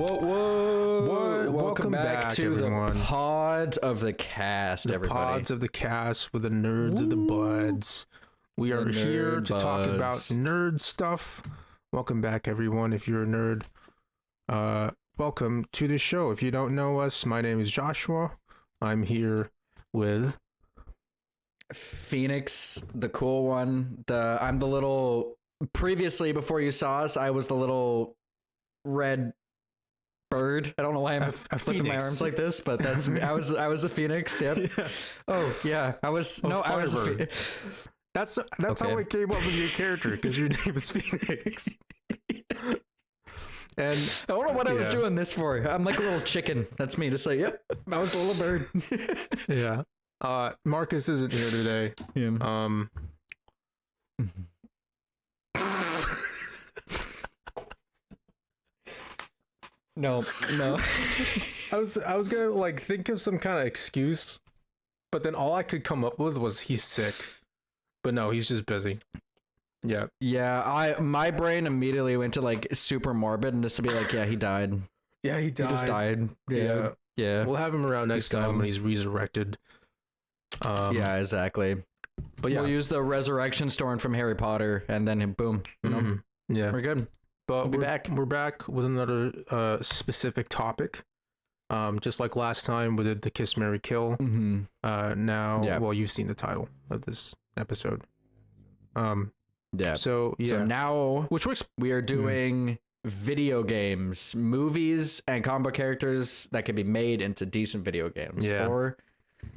Whoa. Welcome back to everyone. the Pods of the Cast, The everybody. Pods of the Cast with the nerds of the buds. We are here to talk about nerd stuff. Welcome back, everyone. If you're a nerd, welcome to the show. If you don't know us, my name is Joshua. I'm here with Phoenix, the cool one. I'm the little... Previously, before you saw us, I was the little red bird. I don't know why I'm flipping my arms like this, but that's me. I was a phoenix. Yep. Yeah. Oh yeah, I was. I was. That's okay. How I came up with your character, because your name is Phoenix. And I don't know what I was doing this for. I'm like a little chicken. That's me. Just like, yep, I was a little bird. Yeah. Marcus isn't here today. Yeah. No. I was gonna like think of some kind of excuse, but then all I could come up with was he's sick. But no, he's just busy. Yeah. Yeah, my brain immediately went to like super morbid and just to be like, yeah, he died. Yeah, he died. He just died. Yeah. We'll have him around next time when he's resurrected. Yeah, exactly. But yeah, we'll use the resurrection stone from Harry Potter and then boom. You know? Yeah. We're good. But we're back with another specific topic. Just like last time we did the Kiss, Marry, Kill. Well, you've seen the title of this episode. So now we are doing video games, movies, and combo characters that can be made into decent video games or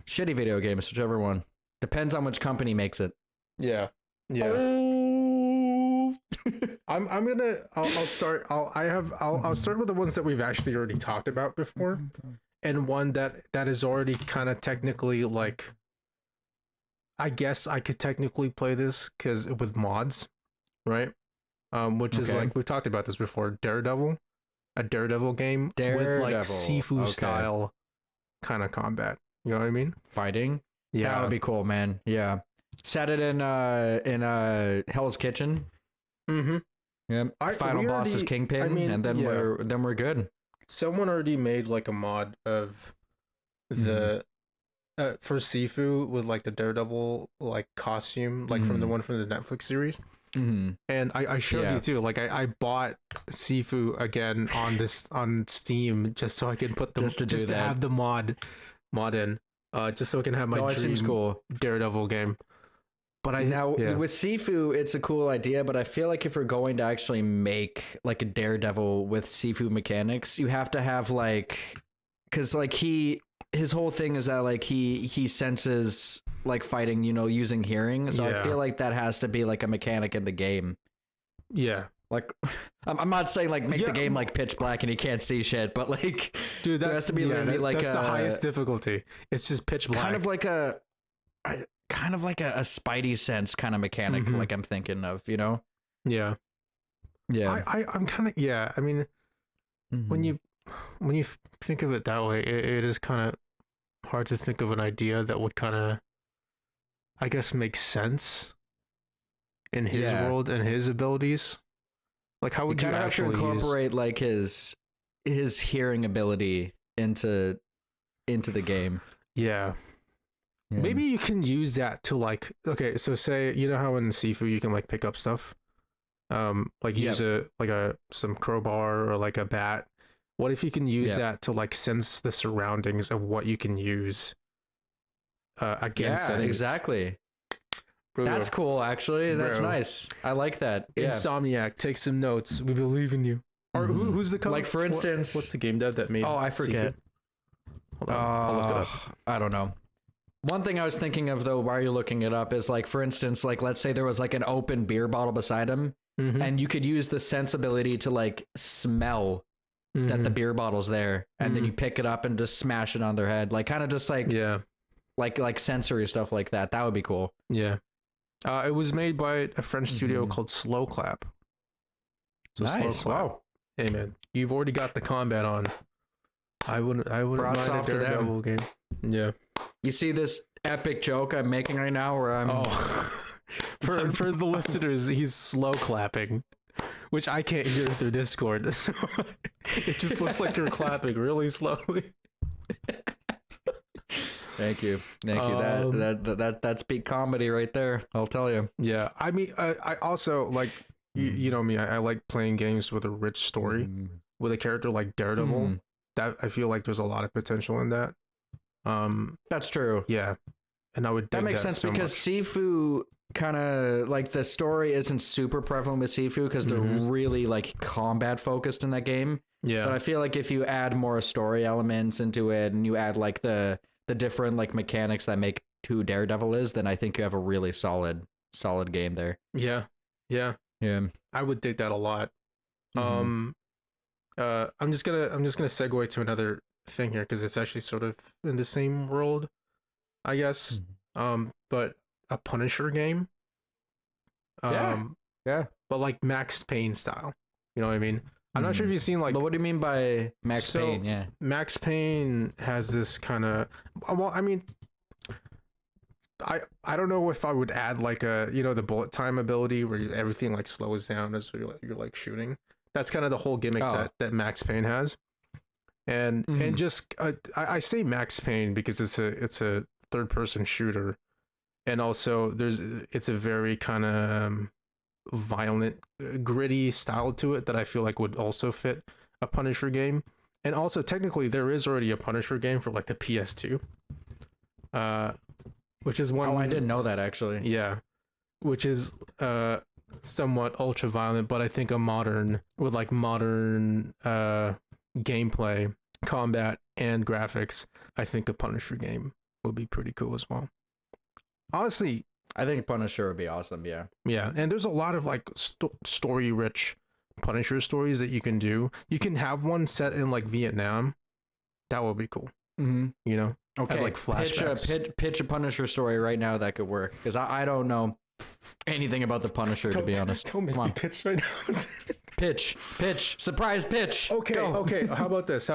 shitty video games, whichever one. Depends on which company makes it. Yeah. I'll start with the ones that we've actually already talked about before, and one that is already kind of technically like, I guess I could technically play this because with mods, right? Which is like, we've talked about this before. A Daredevil game with like Sifu style kind of combat. You know what I mean? Fighting. Yeah, that would be cool, man. Yeah, set it in Hell's Kitchen. Yeah. Final boss is Kingpin, and then we're good. Someone already made like a mod of the for Sifu with like the Daredevil like costume, like from the one from the Netflix series. And I showed you too. Like I bought Sifu again on Steam just so I can put them just to have the mod in. Just so I can have my dream Daredevil game. But with Sifu, it's a cool idea, but I feel like if we're going to actually make like a Daredevil with Sifu mechanics, you have to have like, because like his whole thing is that like he senses like fighting, using hearing. So I feel like that has to be like a mechanic in the game. Yeah. Like, I'm not saying like make the game like pitch black and you can't see shit, but like, dude, that has to be that's the highest difficulty. It's just pitch black. Kind of like a Spidey sense kind of mechanic, like I'm thinking of, Yeah. I'm kind of I mean, when you think of it that way, it is kind of hard to think of an idea that would kind of, I guess, make sense in his world and his abilities. Like, how would you actually incorporate like his hearing ability into the game? Yeah. Maybe you can use that to like, okay, so say, how in Sifu you can like pick up stuff, like use some crowbar or like a bat. What if you can use that to like sense the surroundings of what you can use against enemies? Exactly. That's cool, actually. That's nice. I like that. Insomniac, take some notes. We believe in you. Or who's the like, for instance, what's the game dev that made? Oh, I forget. Hold on, I'll look it up. I don't know. One thing I was thinking of though, while you're looking it up, is like, for instance, like let's say there was like an open beer bottle beside him, and you could use the sensibility to like smell that the beer bottle's there, and then you pick it up and just smash it on their head, like kind of just like like sensory stuff like that. That would be cool. Yeah. It was made by a French studio called Slow Clap. So nice. Slow Clap. Wow. Hey man, you've already got the combat on. I wouldn't mind a Daredevil game. Yeah. You see this epic joke I'm making right now where I'm for the listeners, he's slow clapping, which I can't hear through Discord. So it just looks like you're clapping really slowly. Thank you. That's peak comedy right there. I'll tell you. Yeah, I mean, I also like you know me. I like playing games with a rich story with a character like Daredevil. That I feel like there's a lot of potential in that. That's true. Yeah, and I would that makes sense so because Sifu kind of like the story isn't super prevalent with Sifu because they're really like combat focused in that game. Yeah, but I feel like if you add more story elements into it and you add like the different like mechanics that make who Daredevil is, then I think you have a really solid game there. Yeah. I would dig that a lot. I'm just gonna segue to another thing here because it's actually sort of in the same world, I guess. But a Punisher game. Yeah. But like Max Payne style. You know what I mean? I'm not sure if you've seen like. But what do you mean by Max Payne? Yeah. Max Payne has this kind of. Well, I mean, I don't know if I would add like a the bullet time ability where everything like slows down as you're like shooting. That's kind of the whole gimmick that Max Payne has. And just I say Max Payne because it's a third person shooter, and also it's a very kind of violent, gritty style to it that I feel like would also fit a Punisher game. And also technically there is already a Punisher game for like the PS2, which is one. Oh, I didn't know that actually. Yeah, which is somewhat ultra violent, but I think modern gameplay, combat, and graphics, I think a Punisher game would be pretty cool as well. Honestly, I think Punisher would be awesome. Yeah. Yeah, and there's a lot of like story-rich Punisher stories that you can do. You can have one set in like Vietnam. That would be cool. You know, okay. As like flashbacks. Pitch a Punisher story right now that could work because I don't know anything about the Punisher to be honest. Don't make me pitch right now. pitch, surprise pitch. Okay. How about this?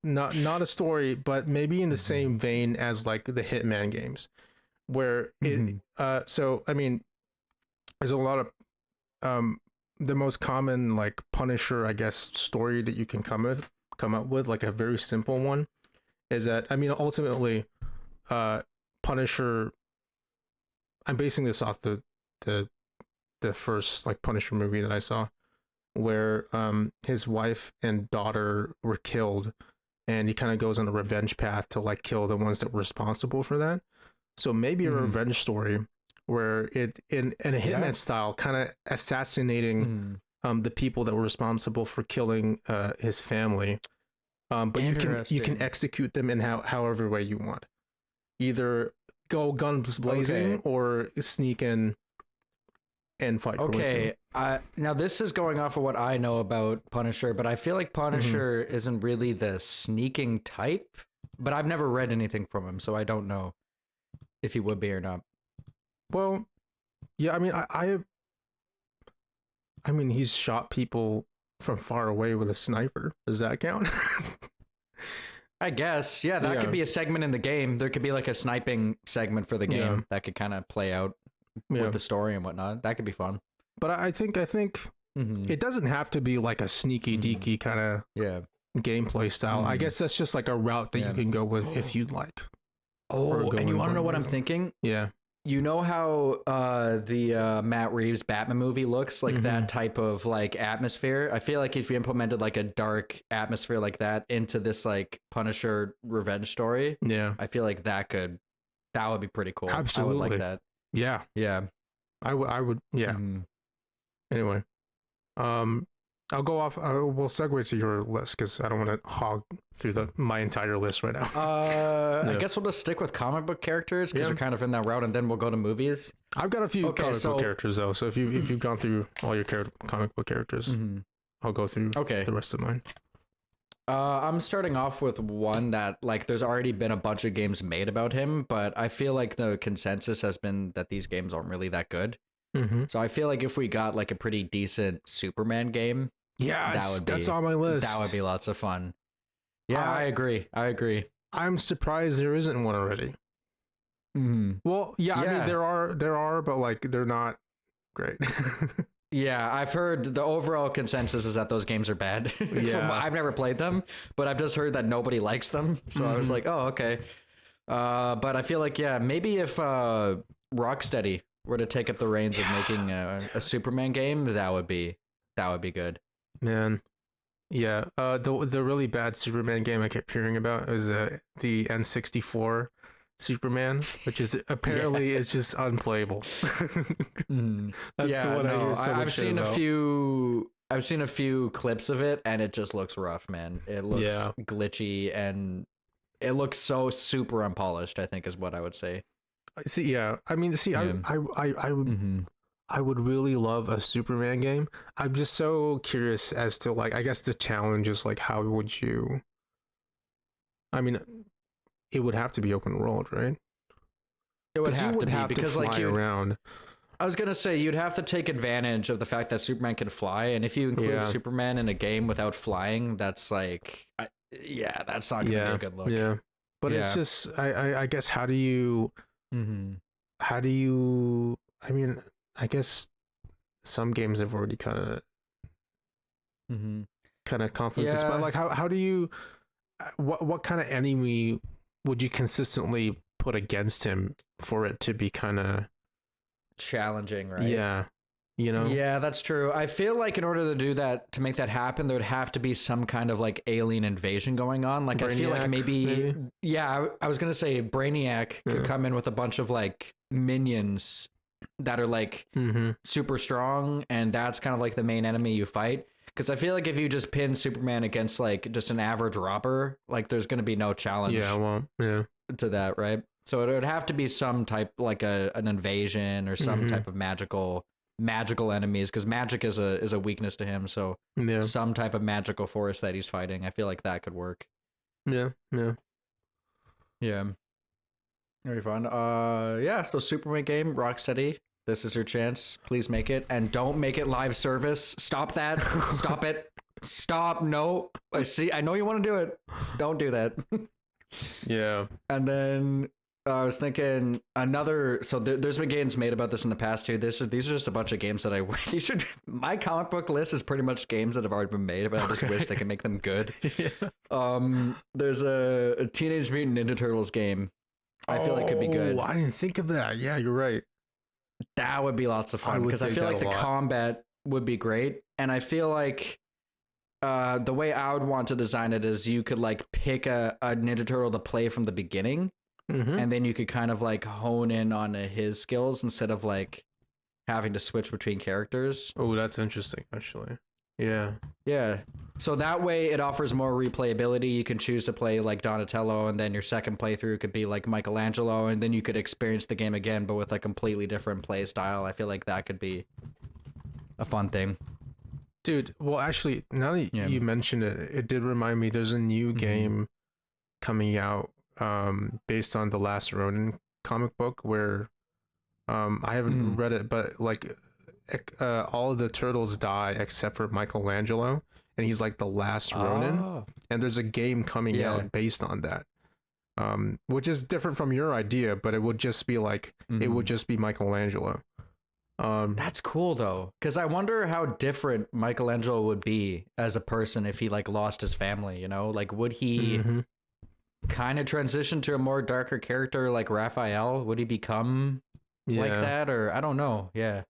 Not a story, but maybe in the same vein as like the Hitman games, where it. So I mean, there's a lot of the most common like Punisher, I guess, story that you can come up with, like a very simple one, is that I mean ultimately, Punisher. I'm basing this off the first like Punisher movie that I saw, where his wife and daughter were killed, and he kind of goes on a revenge path to like kill the ones that were responsible for that. So maybe a revenge story where it in a Hitman style, kind of assassinating the people that were responsible for killing his family. But you can execute them in however way you want. Either go guns blazing or sneak in and fight. Okay, now this is going off of what I know about Punisher, but I feel like Punisher isn't really the sneaking type. But I've never read anything from him, so I don't know if he would be or not. Well, yeah, I mean, I mean, he's shot people from far away with a sniper. Does that count? I guess, yeah, that could be a segment in the game. There could be like a sniping segment for the game that could kind of play out with the story and whatnot. That could be fun. But I think it doesn't have to be like a sneaky deaky kind of gameplay style. I guess that's just like a route that you can go with if you'd like. Oh, and you want to know what I'm thinking? Yeah. You know how the Matt Reeves Batman movie looks like that type of like atmosphere? I feel like if you implemented like a dark atmosphere like that into this like Punisher revenge story, I feel like that would be pretty cool. Absolutely. I would like that. Yeah. Yeah. I would. Yeah. Anyway, I'll go off. We'll segue to your list because I don't want to hog through my entire list right now. I guess we'll just stick with comic book characters because we're kind of in that route, and then we'll go to movies. I've got a few comic book characters though, so if you've gone through all your comic book characters, I'll go through the rest of mine. I'm starting off with one that like there's already been a bunch of games made about him, but I feel like the consensus has been that these games aren't really that good. So I feel like if we got like a pretty decent Superman game, that's on my list. That would be lots of fun. Yeah, I agree. I'm surprised there isn't one already. Well, I mean there are, but like they're not great. Yeah, I've heard the overall consensus is that those games are bad. Yeah. I've never played them, but I've just heard that nobody likes them. So I was like, oh, okay. But I feel like, yeah, maybe if Rocksteady were to take up the reins of making a Superman game, that would be good. Man. Yeah. The really bad Superman game I kept hearing about is the N64 Superman, which is apparently is just unplayable. That's the one I hear so much I've seen about. I've seen a few clips of it, and it just looks rough, man. It looks glitchy, and it looks so super unpolished, I think is what I would say. See, yeah. I mean, see, I would I would really love a Superman game. I'm just so curious as to, like, I guess the challenge is like, how would you? I mean, it would have to be open world, right? It would have you to be have because to fly like around. I was gonna say you'd have to take advantage of the fact that Superman can fly, and if you include Superman in a game without flying, that's like, that's not gonna be a good look. Yeah, but it's just, I guess, how do you? How do you? I mean, I guess some games have already kind of conflict this, but like, how do you? What kind of enemy would you consistently put against him for it to be kind of challenging, right? Yeah, you know. Yeah, that's true. I feel like in order to do that, to make that happen, there would have to be some kind of like alien invasion going on. Like Brainiac, I feel like maybe. Yeah, I was gonna say Brainiac could come in with a bunch of like minions that are like super strong, and that's kind of like the main enemy you fight. Because I feel like if you just pin Superman against like just an average robber, like there's gonna be no challenge. To that, right? So it would have to be some type, like an invasion or some type of magical enemies, because magic is a weakness to him. So some type of magical force that he's fighting. I feel like that could work. Yeah. Very fun. So Superman game, Rocksteady. This is your chance. Please make it, and don't make it live service. Stop that. Stop it. Stop. No. I know you want to do it. Don't do that. Yeah. And then I was thinking another. So there's been games made about this in the past too. These are just a bunch of games that my comic book list is pretty much games that have already been made, but I just wish they could make them good. There's a Teenage Mutant Ninja Turtles game. I feel like could be good. I didn't think of that. Yeah, you're right. That would be lots of fun, because I feel like the combat would be great, and I feel like the way I would want to design it is you could like pick a Ninja Turtle to play from the beginning, and then you could kind of like hone in on his skills instead of like having to switch between characters. Oh, that's interesting, actually. Yeah. So that way it offers more replayability. You can choose to play like Donatello, and then your second playthrough could be like Michelangelo, and then you could experience the game again, but with a completely different play style. I feel like that could be a fun thing. Dude, well, actually, now that you mentioned it, it did remind me there's a new game coming out based on the Last Ronin comic book, where I haven't read it, but like all of the turtles die except for Michelangelo, and he's like the last Ronin. And there's a game coming out based on that, which is different from your idea, but it would just be like it would just be Michelangelo. That's cool though, because I wonder how different Michelangelo would be as a person if he like lost his family, you know? Like would he kind of transition to a more darker character like Raphael? Would he become like that, or I don't know. Yeah,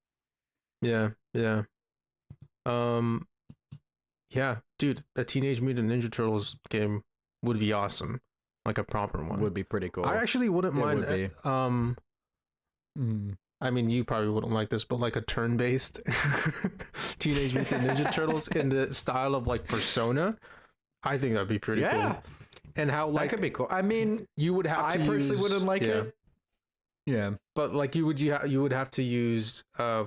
dude, a Teenage Mutant Ninja Turtles game would be awesome. Like a proper one would be pretty cool. I actually wouldn't mind it. I mean, you probably wouldn't like this, but like a turn-based Teenage Mutant Ninja Turtles in the style of like Persona, I think that'd be pretty cool. And how like that could be cool. I mean, you would have to. I personally wouldn't like it. Yeah, but like you would have to use a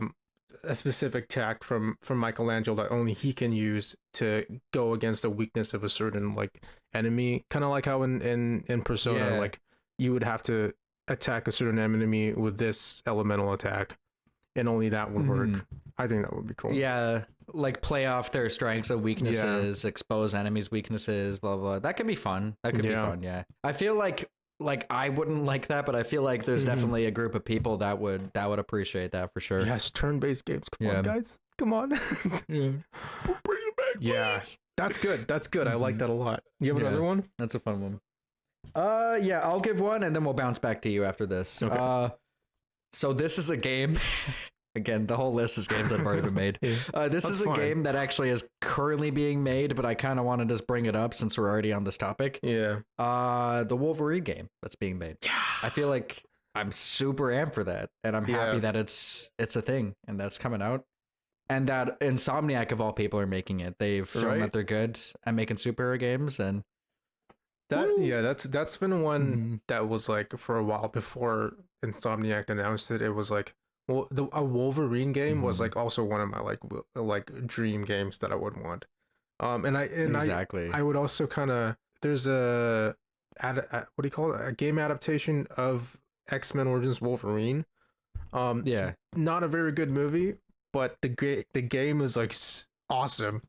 specific tack from Michelangelo that only he can use to go against the weakness of a certain like enemy. Kind of like how in Persona, like you would have to attack a certain enemy with this elemental attack, and only that would work. I think that would be cool. Yeah, like play off their strengths and weaknesses, expose enemies' weaknesses, blah blah. That could be fun. That could be fun. Yeah, I feel like I wouldn't like that, but I feel like there's definitely a group of people that would appreciate that for sure. Yes, turn-based games. Come on, guys. come on. Yeah. Bring it back, Yeah. please. That's good. That's good. I like that a lot. You have another one? That's a fun one. Yeah, I'll give one and then we'll bounce back to you after this. Okay. So this is a game. Again, the whole list is games that have already been made. This is a game that actually is currently being made, but I kind of want to just bring it up since we're already on this topic. Yeah. The Wolverine game that's being made. Yeah. I feel like I'm super amped for that, and I'm happy that it's a thing and that's coming out. And that Insomniac of all people are making it. They've shown that they're good at making superhero games, and that's been one that was like for a while before Insomniac announced it. It was like, well, a Wolverine game was like also one of my like dream games that I would want. I would also kind of, there's what do you call it? A game adaptation of X-Men Origins Wolverine. Not a very good movie, but the game is like awesome.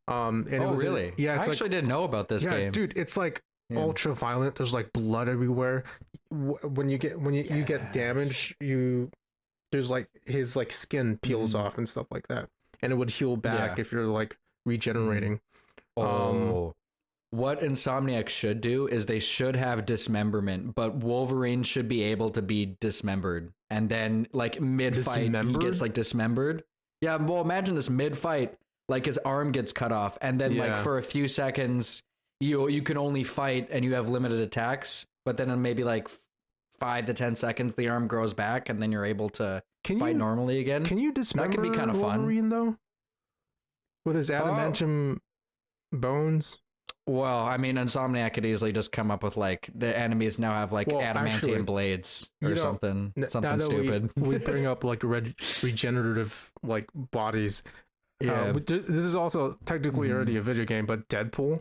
And it was really? I actually didn't know about this game. Dude, it's like ultra violent. There's like blood everywhere. When you get damaged, there's like his like skin peels off and stuff like that, and it would heal back if you're like regenerating. What Insomniac should do is they should have dismemberment, but Wolverine should be able to be dismembered, and then like mid-fight he gets like dismembered. Yeah, well, imagine this mid-fight, like his arm gets cut off, and then like for a few seconds you can only fight and you have limited attacks, but then in maybe like 5 to 10 seconds the arm grows back and then you're able to fight normally again. Can you dismember that could be kind of Wolverine fun though? With his adamantium bones? Well, I mean, Insomniac could easily just come up with like the enemies now have like adamantium blades or something stupid. We bring up like regenerative like bodies. Yeah, this is also technically already a video game, but Deadpool,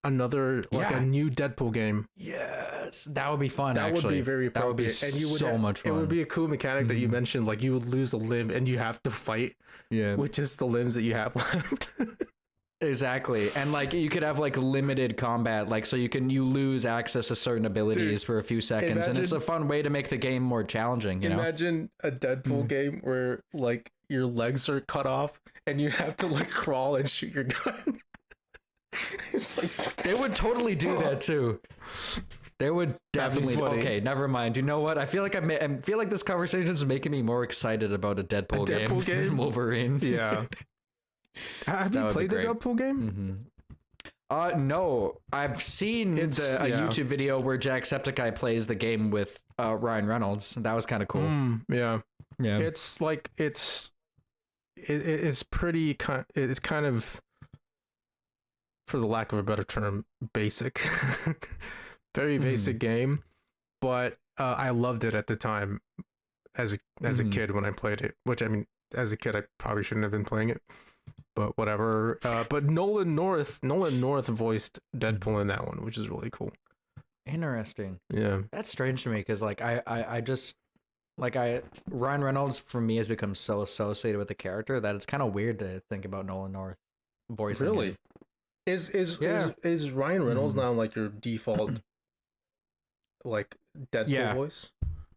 another like a new Deadpool game. Yes, that would be fun. That would be very appropriate. That would be so much fun. It would be a cool mechanic that you mentioned. Like you would lose a limb and you have to fight. With just the limbs that you have left. Exactly. And like you could have like limited combat, like so you lose access to certain abilities for a few seconds, and it's a fun way to make the game more challenging. Imagine a Deadpool game where like your legs are cut off and you have to like crawl and shoot your gun. It's like they would totally do that too. They would definitely. Okay, never mind. You know what? I feel like I feel like this conversation is making me more excited about a Deadpool game than Wolverine. Yeah. Have you played the Deadpool game? No. I've seen a YouTube video where Jacksepticeye plays the game with Ryan Reynolds. That was kind of cool. Yeah. It's like it's pretty it's kind of, for the lack of a better term, basic. Very basic game, but I loved it at the time as a kid when I played it. Which, I mean, as a kid I probably shouldn't have been playing it. But whatever. But Nolan North voiced Deadpool in that one, which is really cool. Interesting. Yeah, that's strange to me because like I just like Ryan Reynolds for me has become so associated with the character that it's kind of weird to think about Nolan North voicing. Really? Him. Is Ryan Reynolds now like your default like Deadpool voice?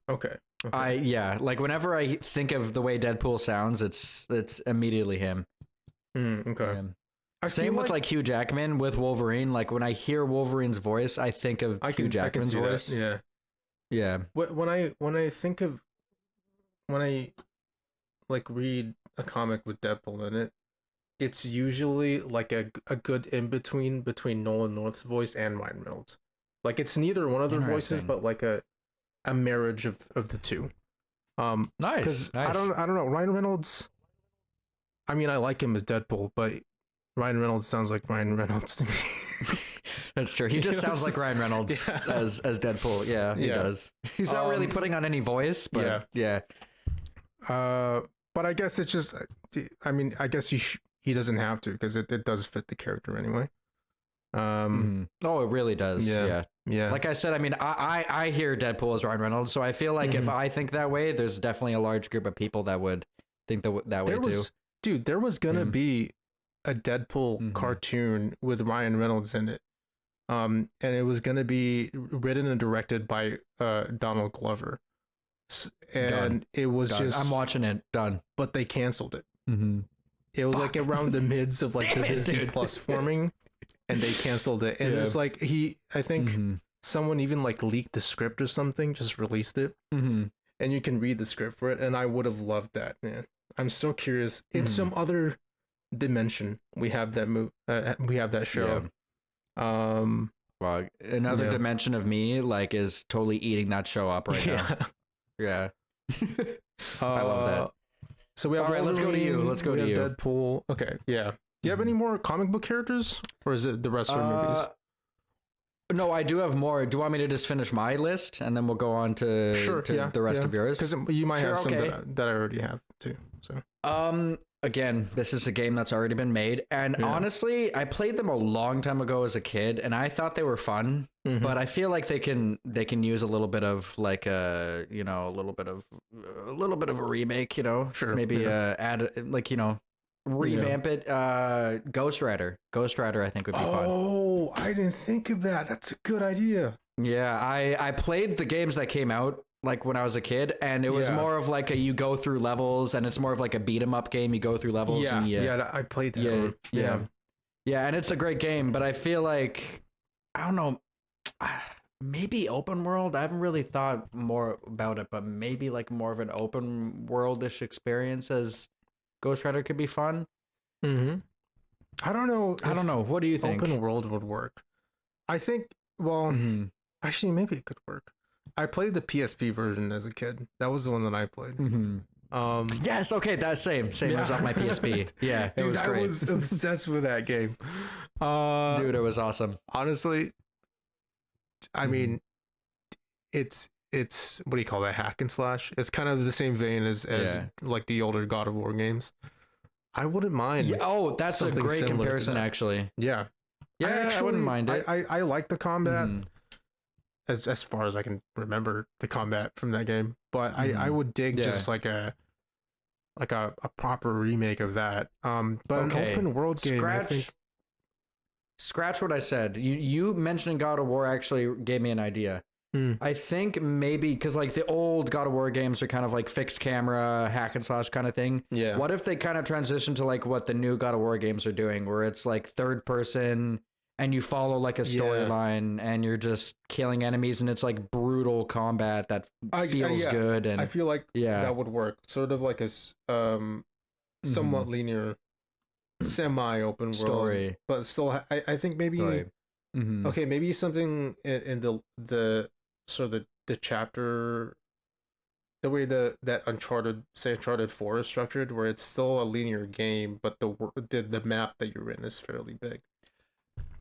Okay. Like whenever I think of the way Deadpool sounds, it's immediately him. Okay. Same with like Hugh Jackman with Wolverine. Like when I hear Wolverine's voice, I think of Hugh Jackman's voice. That. Yeah. When I think of, when I like read a comic with Deadpool in it, it's usually like a good in between Nolan North's voice and Ryan Reynolds. Like it's neither one of their voices, but like a marriage of the two. Nice. I don't know. Ryan Reynolds, I mean, I like him as Deadpool, but Ryan Reynolds sounds like Ryan Reynolds to me. That's true. He just sounds like Ryan Reynolds as Deadpool. Yeah, he does. He's not really putting on any voice, but yeah. But I guess it's just, I mean, I guess he doesn't have to, because it does fit the character anyway. Oh, it really does. Yeah. Like I said, I mean, I hear Deadpool as Ryan Reynolds, so I feel like if I think that way, there's definitely a large group of people that would think that way too. Dude, there was gonna be a Deadpool cartoon with Ryan Reynolds in it. And it was gonna be written and directed by Donald Glover. And it was just, I'm watching it. Done. But they canceled it. it was like around the mids of like the Disney Plus forming, and they canceled it. And there's like I think someone even like leaked the script or something, just released it, and you can read the script for it. And I would have loved that, man. I'm so curious. In some other dimension, we have that we have that show. Well, another dimension of me like is totally eating that show up right now. Yeah. I love that. So we have. All right, let's go to you. Let's go to you. Deadpool. Okay, yeah. Do you have any more comic book characters, or is it the rest of the movies? No, I do have more. Do you want me to just finish my list and then we'll go on to the rest of yours? Because you might have some that I already have too. So. Again, this is a game that's already been made, and honestly, I played them a long time ago as a kid, and I thought they were fun. But I feel like they can use a little bit of like a little bit of a remake. Maybe add like revamp it. Ghost Rider, I think would be fun. Oh, I didn't think of that. That's a good idea. Yeah, I played the games that came out like when I was a kid, and it was more of like you go through levels, and it's more of like a beat 'em up game. You go through levels. Yeah, I played that. Yeah, and it's a great game, but I feel like I don't know, maybe open world. I haven't really thought more about it, but maybe like more of an open world-ish experience as Ghost Rider could be fun. I don't know. What do you think? Open world would work. I think. Well, actually, maybe it could work. I played the PSP version as a kid. That was the one that I played. Yes, okay, that's same. It was on my PSP. Yeah, dude, it was great. I was obsessed with that game. Dude, it was awesome. Honestly, I mean, it's what do you call that? Hack and slash. It's kind of the same vein as like the older God of War games. I wouldn't mind. Yeah, that's a great comparison, actually. Yeah. I wouldn't mind it. I like the combat. As far as I can remember the combat from that game, but I would dig just like a proper remake of that. But an open world game, I think. Scratch what I said. You mentioning God of War actually gave me an idea. I think maybe because like the old God of War games are kind of like fixed camera, hack and slash kind of thing. Yeah. What if they kind of transition to like what the new God of War games are doing, where it's like third person and you follow like a storyline and you're just killing enemies and it's like brutal combat that feels good. And I feel like that would work. Sort of like a somewhat linear, semi-open world story, but still, I think maybe okay, maybe something in the sort of the chapter, the way that Uncharted 4 is structured, where it's still a linear game, but the map that you're in is fairly big.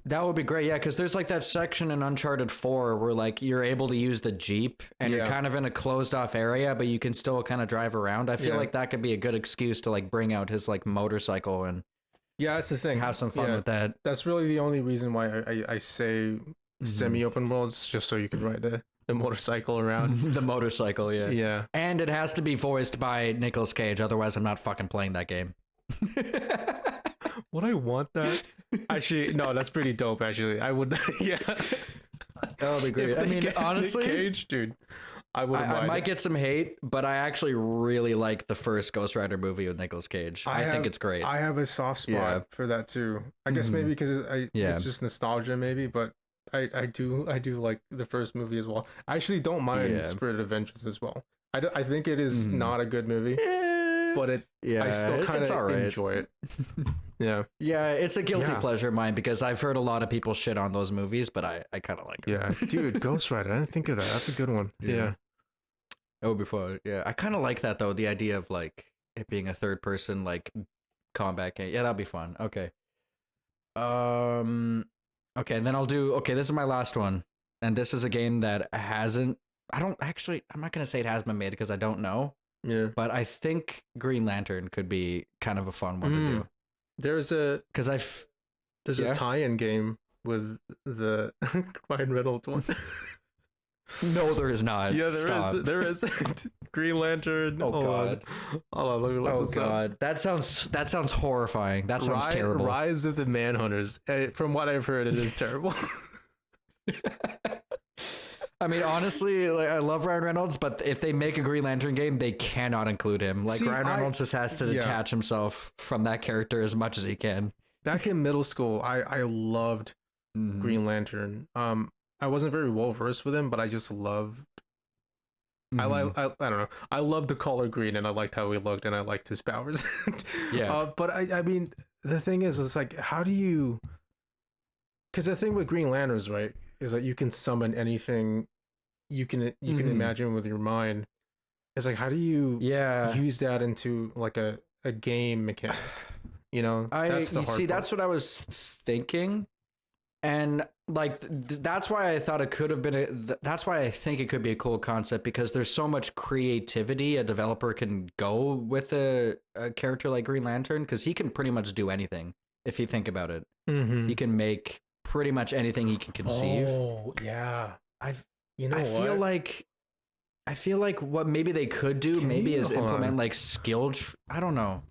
That would be great, yeah, because there's like that section in Uncharted 4 where like you're able to use the Jeep and you're kind of in a closed off area, but you can still kind of drive around. I feel like that could be a good excuse to like bring out his like motorcycle and that's the thing. Have some fun with that. That's really the only reason why I say semi-open worlds, just so you can ride the motorcycle around. The motorcycle, yeah. Yeah. And it has to be voiced by Nicolas Cage, otherwise I'm not fucking playing that game. Would I want that? Actually, no, that's pretty dope, actually. I would, yeah. That would be great. I mean, honestly, Cage, dude, I might get some hate, but I actually really like the first Ghost Rider movie with Nicolas Cage. I think it's great. I have a soft spot for that too. I guess maybe because it's just nostalgia, maybe, but I do like the first movie as well. I actually don't mind Spirit of Vengeance as well. I think it is not a good movie. But I still kind of enjoy it. Yeah, it's a guilty pleasure of mine because I've heard a lot of people shit on those movies, but I kind of like them. Yeah, dude, Ghost Rider. I didn't think of that. That's a good one. Yeah. That would be fun. Yeah, I kind of like that though. The idea of like it being a third person like combat game. Yeah, that'd be fun. Okay. Okay, and then I'll do. Okay, this is my last one, and this is a game that hasn't. I'm not gonna say it has been made because I don't know. Yeah, but I think Green Lantern could be kind of a fun one to do. There's a tie-in game with the Ryan Reynolds one. No, there is not. Yeah, there is. Green Lantern. Oh god. Hold on, let me look this up. That sounds horrifying. That sounds terrible. Rise of the Manhunters. From what I've heard, it is terrible. I mean, honestly, like, I love Ryan Reynolds, but if they make a Green Lantern game, they cannot include him. Like, See, Ryan Reynolds just has to yeah. detach himself from that character as much as he can. Back in middle school, I loved Green Lantern. I wasn't very well versed with him, but I just loved. I don't know. I loved the color green, and I liked how he looked, and I liked his powers. Yeah. But I mean, the thing is, it's like, how do you? Because the thing with Green Lanterns, right, is that you can summon anything you can imagine with your mind. It's like, how do you use that into like a game mechanic? You know, that's the hard part. That's what I was thinking, and like that's why I thought it could have been that's why I think it could be a cool concept, because there's so much creativity a developer can go with a character like Green Lantern, because he can pretty much do anything if you think about it. He can make pretty much anything he can conceive. Oh yeah, I feel like what maybe they could do is implement like skill. I don't know.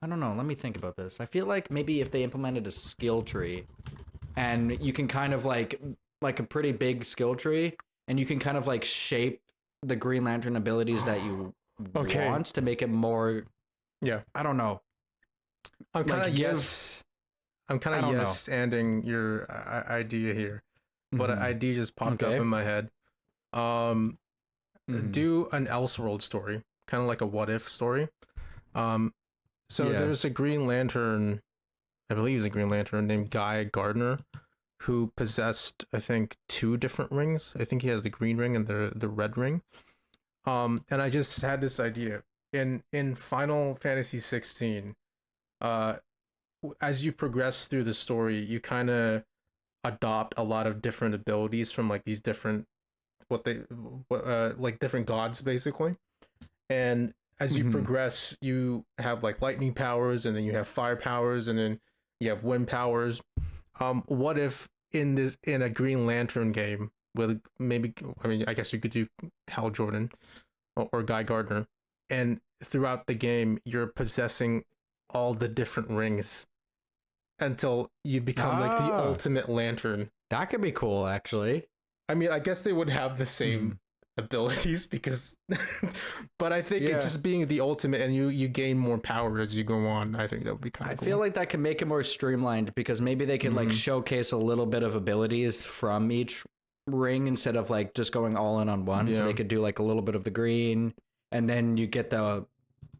Let me think about this. I feel like maybe if they implemented a skill tree, and you can kind of like a pretty big skill tree, and you can kind of like shape the Green Lantern abilities that you want to make it more. Yeah, I don't know. I'm kind of yes-anding your idea here, but an idea just popped up in my head. Do an Elseworld story, kind of like a what if story. There's a Green Lantern, I believe he's a Green Lantern, named Guy Gardner, who possessed, I think, 2 different rings. I think he has the green ring and the red ring. And I just had this idea. In Final Fantasy 16, as you progress through the story, you kind of adopt a lot of different abilities from like these different like different gods, basically. And as you progress, you have like lightning powers, and then you have fire powers, and then you have wind powers. What if in a Green Lantern game with maybe, I mean, I guess you could do Hal Jordan or Guy Gardner, and throughout the game you're possessing all the different rings until you become like the ultimate lantern. That could be cool, actually. I mean, I guess they would have the same abilities because but I think it's just being the ultimate, and you gain more power as you go on. I think that would be kind of cool. I feel like that could make it more streamlined, because maybe they could like showcase a little bit of abilities from each ring instead of like just going all in on one. So they could do like a little bit of the green, and then you get the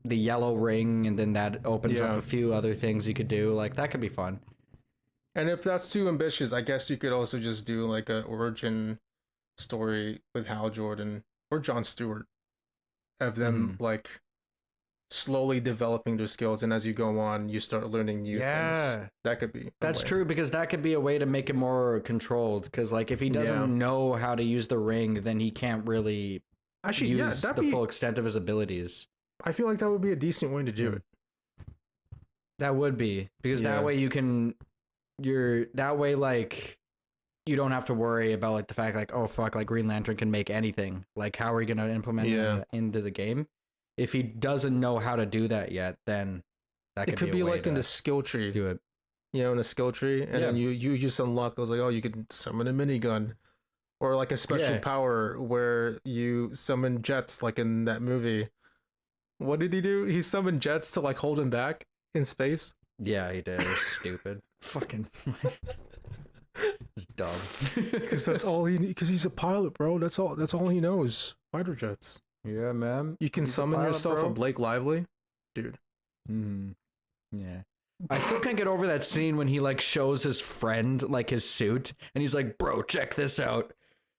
yellow ring, and then that opens up a few other things you could do. Like that could be fun. And if that's too ambitious, I guess you could also just do like an origin story with Hal Jordan or Jon Stewart, of them like slowly developing their skills, and as you go on you start learning new things. That could be true, because that could be a way to make it more controlled, because like if he doesn't know how to use the ring, then he can't really use the full extent of his abilities. I feel like that would be a decent way to do it. That would be, because that way you can like you don't have to worry about like the fact like, oh fuck, like Green Lantern can make anything. Like how are we gonna implement it into the game? If he doesn't know how to do that yet, then that could be like in a skill tree. Do it. You know, in a skill tree, and then you just unlock. I was like, oh, you could summon a minigun, or like a special power where you summon jets, like in that movie. What did he do? He summoned jets to like hold him back in space. Yeah, he did. It was stupid. Fucking. It's dumb. Because that's all he. Because he's a pilot, bro. That's all he knows. Fighter jets. Yeah, man. You can summon yourself a Blake Lively, dude. Yeah. I still can't get over that scene when he like shows his friend like his suit, and he's like, "Bro, check this out."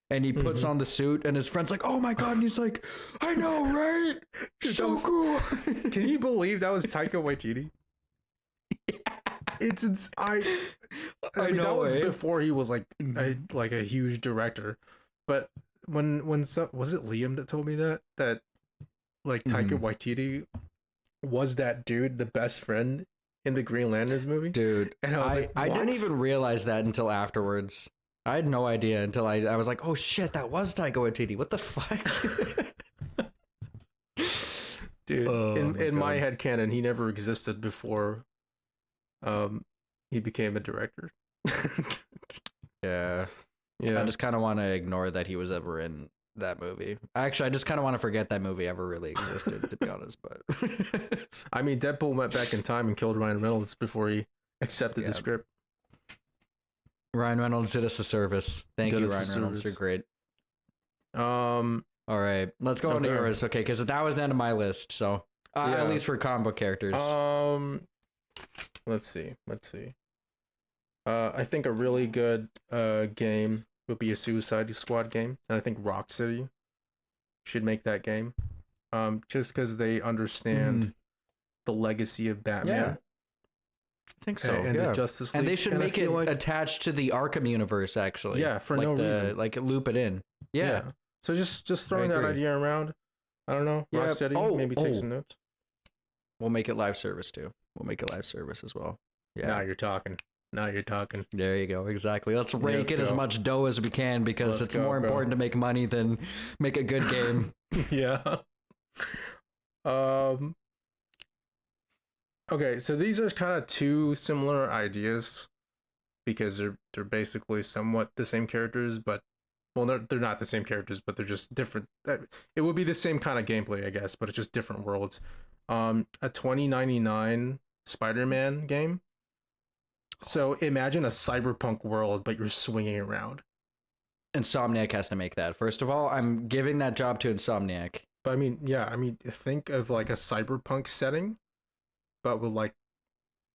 And he puts on the suit, and his friend's like, "Oh my god!" And he's like, "I know, right? So cool." Can you believe that was Taika Waititi? I mean, that was before he was like a huge director. But when was it Liam that told me that like Taika Waititi was that dude, the best friend in the Green Lanterns movie, dude? And I was like, I didn't even realize that until afterwards. I had no idea until I was like, oh shit, that was Taika Waititi. What the fuck? Dude, in my head canon, he never existed before he became a director. Yeah. Yeah. I just kind of want to ignore that he was ever in that movie. Actually, I just kind of want to forget that movie ever really existed, to be honest. But I mean, Deadpool went back in time and killed Ryan Reynolds before he accepted the script. Ryan Reynolds did us a service. Thank you, Ryan Reynolds. You're great. All right, let's go on to yours. Okay, because that was the end of my list. So at least for comic book characters. Let's see. I think a really good game would be a Suicide Squad game, and I think Rocksteady should make that game. Just because they understand the legacy of Batman. Yeah. I think so. And the Justice League. And they should make it attached to the Arkham universe, actually. Yeah, for no reason. Like loop it in. Yeah. So just throwing that idea around. I don't know. Yeah. Rocksteady, maybe take some notes. We'll make it live service too. We'll make it live service as well. Yeah. Now you're talking. There you go. Exactly. Let's rake in as much dough as we can because it's more important to make money than make a good game. Yeah. Okay, so these are kind of two similar ideas because they're basically somewhat the same characters, but they're not the same characters, but they're just different. It would be the same kind of gameplay, I guess, but it's just different worlds. A 2099 Spider-Man game. So imagine a cyberpunk world, but you're swinging around. Insomniac has to make that. First of all, I'm giving that job to Insomniac. But I mean, think of like a cyberpunk setting, but with like,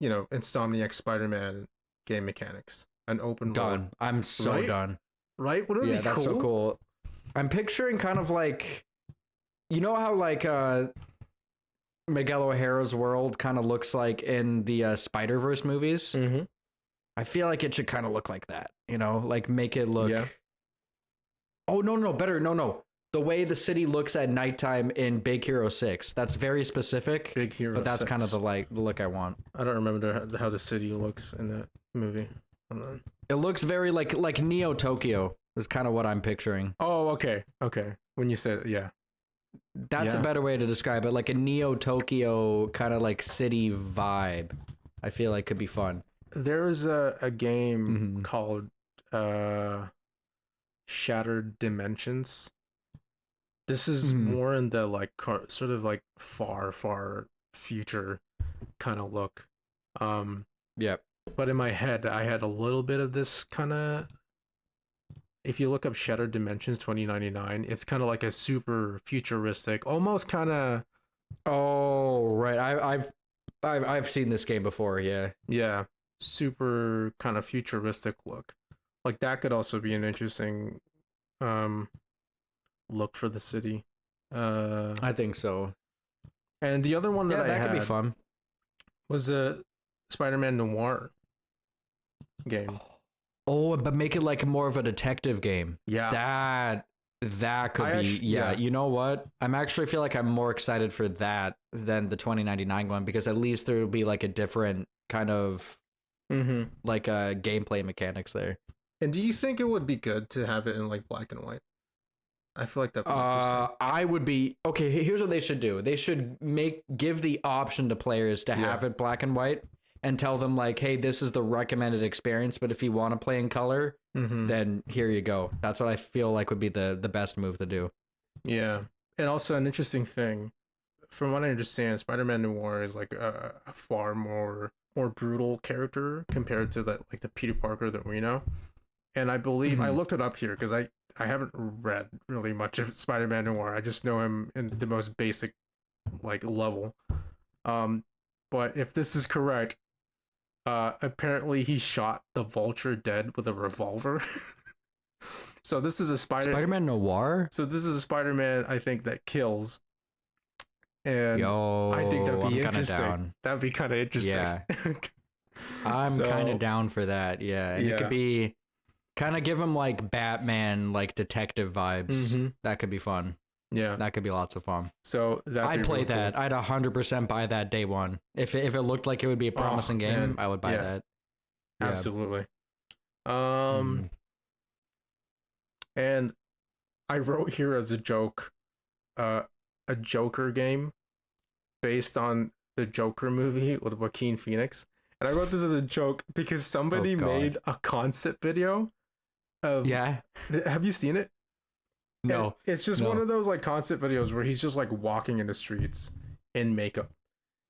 Insomniac Spider-Man game mechanics, an open world. I'm so done. Right? Wouldn't it be that's so cool. I'm picturing kind of like, how like Miguel O'Hara's world kind of looks like in the Spider-Verse movies. Mm-hmm. I feel like it should kind of look like that, like make it look. Yeah. Oh, no, better. No. The way the city looks at nighttime in Big Hero 6. That's very specific. Big Hero 6. But that's kind of the look I want. I don't remember how the city looks in that movie. Hold on. It looks very like Neo Tokyo is kind of what I'm picturing. Oh, okay. When you said, yeah. That's a better way to describe it. Like a Neo Tokyo kind of like city vibe. I feel like could be fun. There's a game called Shattered Dimensions. This is more in the like sort of like far future kind of look. Yep. But in my head, I had a little bit of this kind of. If you look up Shattered Dimensions 2099, it's kind of like a super futuristic, almost kind of. Oh right, I've seen this game before. Yeah, super kind of futuristic look. Like that could also be an interesting look for the city. I think so. And the other one that I had could be fun was a Spider-Man Noir game. Oh, but make it like more of a detective game. Yeah. That could be. Yeah. You know what? I'm actually feel like I'm more excited for that than the 2099 one because at least there will be like a different kind of like gameplay mechanics there. And do you think it would be good to have it in like black and white? I feel like that. I would be okay. Here's what they should do. They should give the option to players to have it black and white. And tell them like, hey, this is the recommended experience, but if you want to play in color, then here you go. That's what I feel like would be the best move to do. Yeah, and also an interesting thing, from what I understand, Spider-Man Noir is like a far more brutal character compared to the Peter Parker that we know. And I believe I looked it up here because I haven't read really much of Spider-Man Noir. I just know him in the most basic level. But if this is correct. Apparently he shot the Vulture dead with a revolver. So this is a Spider-Man Noir? So this is a Spider-Man, I think, that kills. And I think that'd be interesting. That'd be kind of interesting. Yeah. I'm kind of down for that. Yeah. And it could be kind of give him like Batman, like detective vibes. That could be fun. Yeah, that could be lots of fun. So I'd play that. Cool. I'd 100% buy that day one. If it looked like it would be a promising game, man. I would buy that. Yeah. Absolutely. And I wrote here as a joke, a Joker game based on the Joker movie with Joaquin Phoenix. And I wrote this as a joke because somebody made a concept video Yeah. Have you seen it? No. And it's just one of those like concept videos where he's just like walking in the streets in makeup,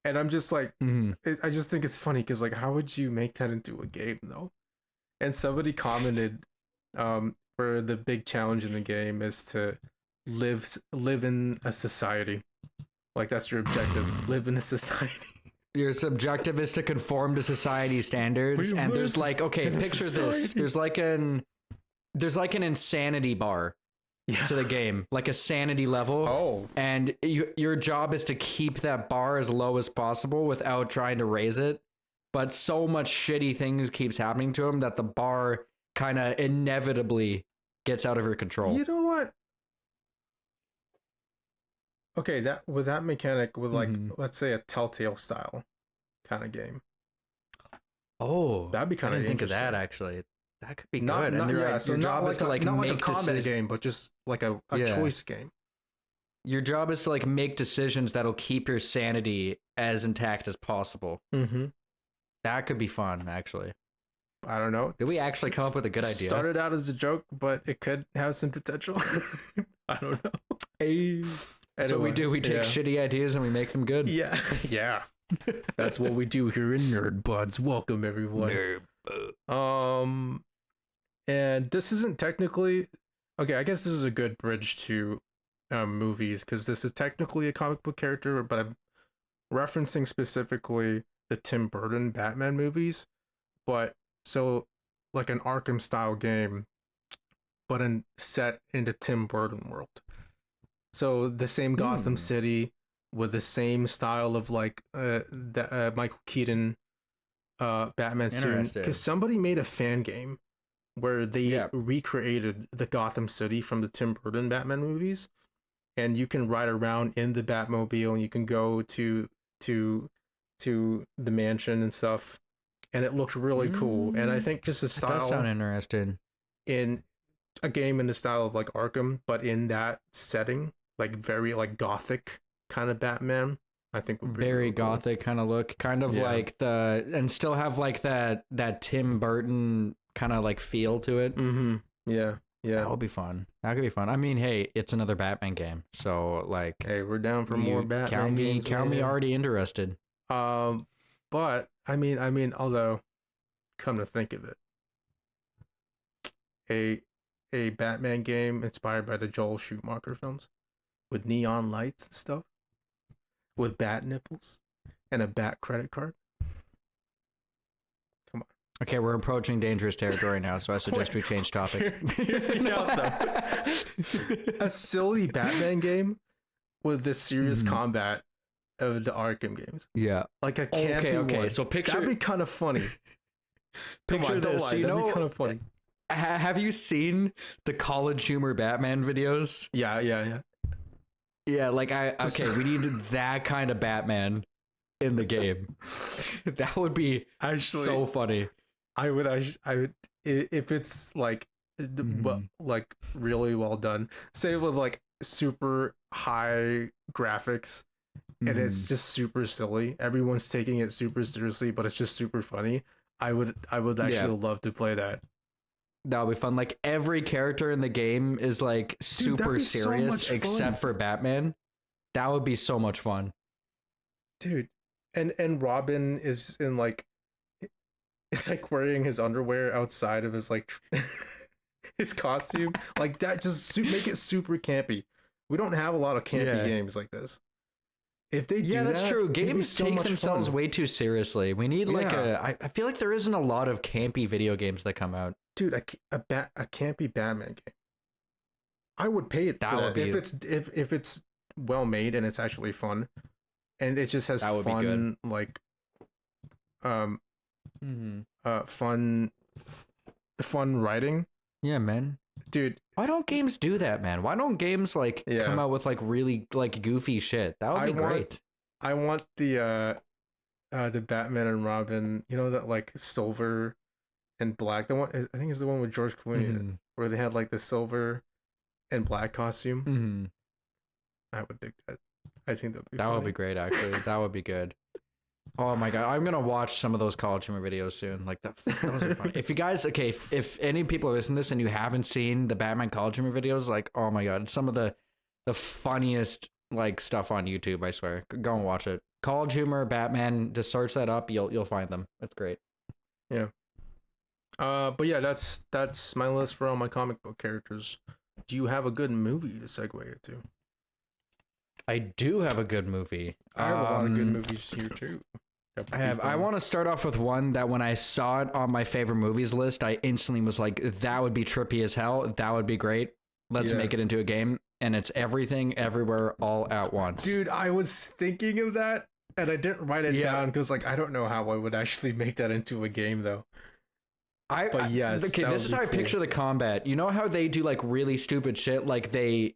and I'm just like, I just think it's funny because like, how would you make that into a game though? And somebody commented, for the big challenge in the game is to live in a society. Like that's your objective. Live in a society. Your subjective is to conform to society standards, and there's like, okay, picture this. There's like an insanity bar to the game, like a sanity level. Oh. And your job is to keep that bar as low as possible without trying to raise it. But so much shitty things keeps happening to him that the bar kind of inevitably gets out of your control. You know what? Okay, that with that mechanic, with like let's say a Telltale style kind of game. Oh, that'd be kind of think of that actually. That could be good. Not, and yeah, so your job is to like not make like a combat game, but just like a choice game. Your job is to like make decisions that'll keep your sanity as intact as possible. That could be fun, actually. I don't know. Did we actually come up with a good idea? Started out as a joke, but it could have some potential. I don't know. Hey. That's what we do. We take shitty ideas and we make them good. Yeah. Yeah. That's what we do here in Nerd Buds. Welcome everyone. Nerd Buds. And this isn't technically okay, I guess this is a good bridge to movies, because this is technically a comic book character, but I'm referencing specifically the Tim Burton Batman movies. But so like an Arkham style game, but set into Tim Burton world. So the same Gotham City with the same style of like the Michael Keaton Batman suit. Because somebody made a fan game where they recreated the Gotham City from the Tim Burton Batman movies, and you can ride around in the Batmobile and you can go to the mansion and stuff, and it looked really cool. And I think just the style does sound interesting in a game in the style of like Arkham, but in that setting, like very like gothic kind of Batman, I think would be very really gothic cool. kind of look, kind of like and still have like that Tim Burton kind of like feel to it. Yeah. That would be fun. That could be fun. I mean, hey, it's another Batman game, so like, hey, we're down for more Batman games. Count me already interested. But I mean, although, come to think of it, a Batman game inspired by the Joel Schumacher films, with neon lights and stuff, with bat nipples, and a bat credit card. Come on. Okay, we're approaching dangerous territory now, so I suggest we change topic. A silly Batman game with the serious combat of the Arkham games. Yeah. Like a campy one. So picture... That'd be kind of funny. Picture this, that'd be kind of funny. Have you seen the College Humor Batman videos? Yeah. Yeah, like we need that kind of Batman in the game. That would be actually so funny. I would if it's like like really well done, say with like super high graphics, and it's just super silly. Everyone's taking it super seriously, but it's just super funny. I would actually love to play that. That would be fun. Like every character in the game is like super serious except for Batman. That would be so much fun. Dude. And Robin is in like, it's like wearing his underwear outside of his like his costume. Like that, just make it super campy. We don't have a lot of campy games like this. If they do that's true. Games take themselves way too seriously. We need like I feel like there isn't a lot of campy video games that come out. Dude, a campy Batman game. I would pay it for that. If it's well made and it's actually fun, and it just has fun like fun writing. Yeah, man. Dude, why don't games do that, man? Why don't games like come out with like really like goofy shit? That would be great. I want the Batman and Robin, you know, that like silver and black. The one I think is the one with George Clooney, where they had like the silver and black costume. I would dig that. I think that would be great. Actually, that would be good. Oh my god, I'm gonna watch some of those college humor videos soon. Like those are funny. If you guys, okay, if any people are listening to this and you haven't seen the Batman college humor videos, like, oh my god, it's some of the funniest like stuff on YouTube. I swear, go and watch it. College humor, Batman. Just search that up. You'll find them. It's great. Yeah. But yeah, that's my list for all my comic book characters. Do you have a good movie to segue it to? I do have a good movie. I have a lot of good movies here too. I have. I want to start off with one that when I saw it on my favorite movies list, I instantly was like, "That would be trippy as hell. That would be great. Let's make it into a game." And it's Everything, Everywhere, All at Once. Dude, I was thinking of that, and I didn't write it down because, like, I don't know how I would actually make that into a game, though. Yes. Okay, this is how I picture the combat. You know how they do like really stupid shit, like they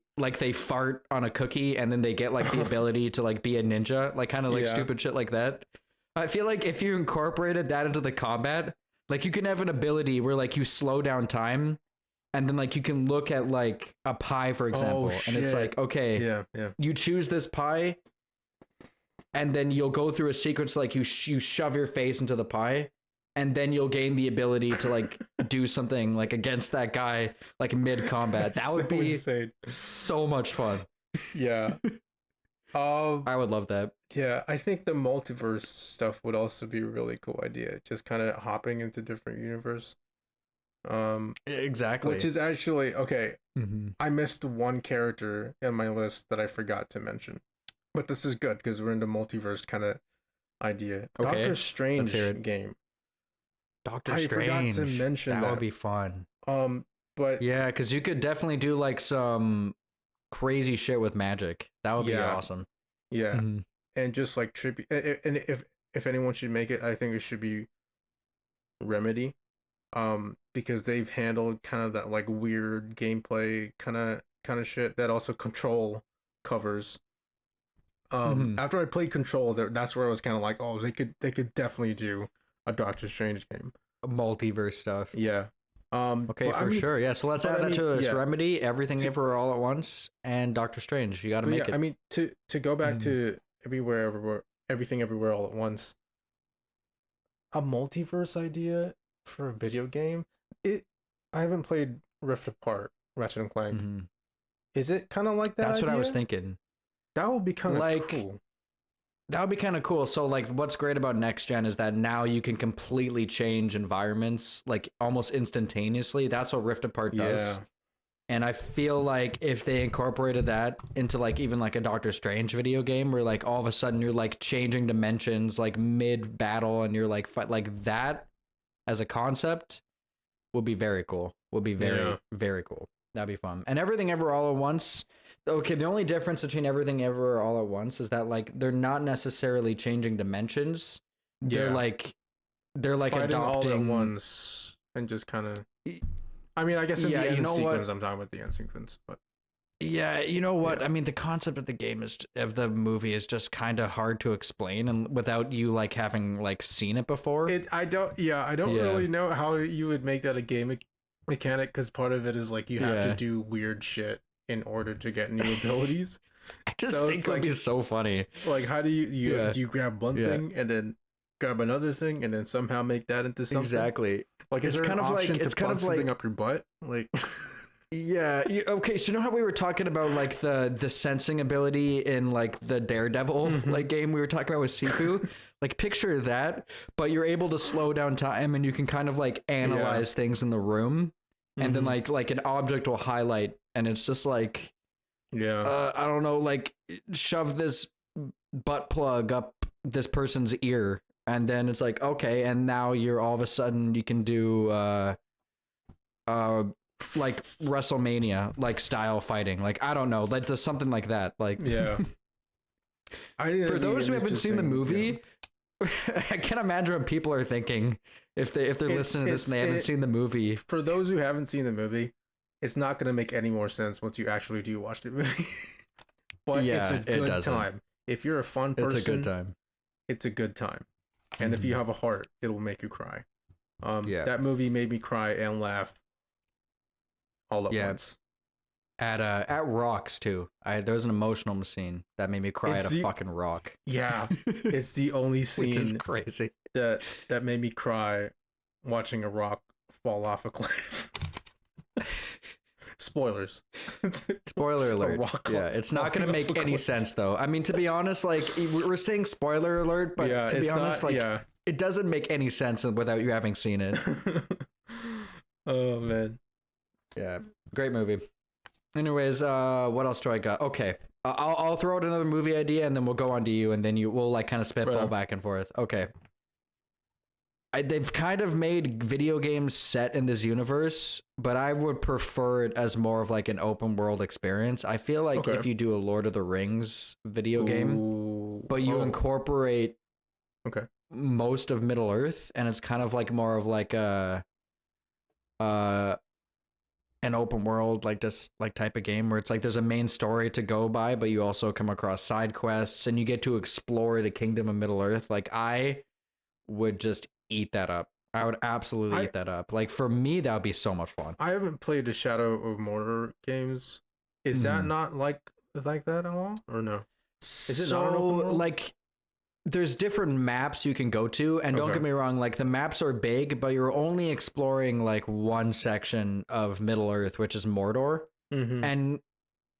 fart on a cookie and then they get like the ability to like be a ninja, like kind of like stupid shit like that. I feel like if you incorporated that into the combat, like you can have an ability where like you slow down time and then like you can look at like a pie, for example, and it's like, okay, you choose this pie and then you'll go through a sequence like you shove your face into the pie and then you'll gain the ability to like do something like against that guy like mid combat. That would be insane. So much fun. Yeah. I would love that. Yeah, I think the multiverse stuff would also be a really cool idea. Just kind of hopping into different universe. Exactly. Which is actually okay. I missed one character in my list that I forgot to mention, but this is good because we're into multiverse kind of idea. Okay. Doctor Strange game. Doctor Strange. I forgot to mention that would be fun. But yeah, because you could definitely do like some crazy shit with magic. That would be awesome. Yeah, and just like trippy. And if anyone should make it, I think it should be Remedy. Because they've handled kind of that like weird gameplay kind of shit that also Control covers. After I played Control, that's where I was kind of like, oh, they could definitely do a Doctor Strange game, multiverse stuff. Yeah. Okay, for sure. Yeah, so let's add that to this. Remedy, Everything Everywhere All at Once, and Doctor Strange. You got to make it. I mean, to go back to Everything Everywhere All at Once. A multiverse idea for a video game. I haven't played Rift Apart, Ratchet and Clank. Is it kind of like that? That's idea? What I was thinking. That would be kind of like cool. That would be kind of cool. So like what's great about next gen is that now you can completely change environments like almost instantaneously. That's what Rift Apart does. And I feel like if they incorporated that into like even like a Doctor Strange video game where like all of a sudden you're like changing dimensions like mid battle and you're like like that as a concept would be very cool. Would be very, very cool. That'd be fun. And Everything Ever All at Once. Okay, the only difference between Everything Ever All at Once is that like they're not necessarily changing dimensions. They're like fighting adopting all at once and just kind of. I mean, I guess in the end sequence, I'm talking about the end sequence, but. Yeah, you know what? I mean, the concept of the game of the movie is just kind of hard to explain, and without you like having like seen it before. I don't really know how you would make that a game mechanic because part of it is like you have to do weird shit in order to get new abilities. I just think it would be so funny. Like, how do you do you grab one thing and then grab another thing and then somehow make that into something? Exactly. Like, is there an option to plug something up your butt? Like. Yeah. Okay. So you know how we were talking about like the sensing ability in like the Daredevil like game we were talking about with Sifu? Like picture that, but you're able to slow down time and you can kind of like analyze things in the room, and then like an object will highlight, and it's just like, I don't know, like shove this butt plug up this person's ear, and then it's like okay, and now you're all of a sudden you can do like WrestleMania like style fighting, like I don't know, like just something like that, like for those who haven't seen the movie, I can't imagine what people are thinking if they're listening to this and they haven't seen the movie. For those who haven't seen the movie, it's not going to make any more sense once you actually do watch the movie. But it's a good time. If you're a fun person, it's a good time. It's a good time. And if you have a heart, it will make you cry. That movie made me cry and laugh all at once. At rocks too. There was an emotional scene that made me cry It's at a the fucking rock. yeah, it's the only Which is scene crazy. that made me cry watching a rock fall off a cliff. Spoilers. Spoiler A alert. rock Yeah, it's not falling gonna off make a any cliff. sense though. I mean, to be honest, like we're saying spoiler alert, but Yeah, to be it's honest, not, like yeah. it doesn't make any sense without you having seen it. Oh man. Yeah, great movie. Anyways, what else do I got? Okay, I'll throw out another movie idea, and then we'll go on to you, and then we'll like kind of spitball Right. back and forth. Okay. They've kind of made video games set in this universe, but I would prefer it as more of like an open world experience. I feel like Okay. if you do a Lord of the Rings video game, Ooh. but you incorporate Okay. most of Middle Earth, and it's kind of like more of like uh an open world like just like type of game where it's like there's a main story to go by, but you also come across side quests and you get to explore the kingdom of Middle Earth. Like I would just eat that up. I would absolutely eat that up. Like for me, that would be so much fun. I haven't played the Shadow of Mordor games. Is that not like that at all, or no? Is it not an open world? Like there's different maps you can go to, and don't get me wrong, like the maps are big, but you're only exploring like one section of Middle Earth, which is Mordor. And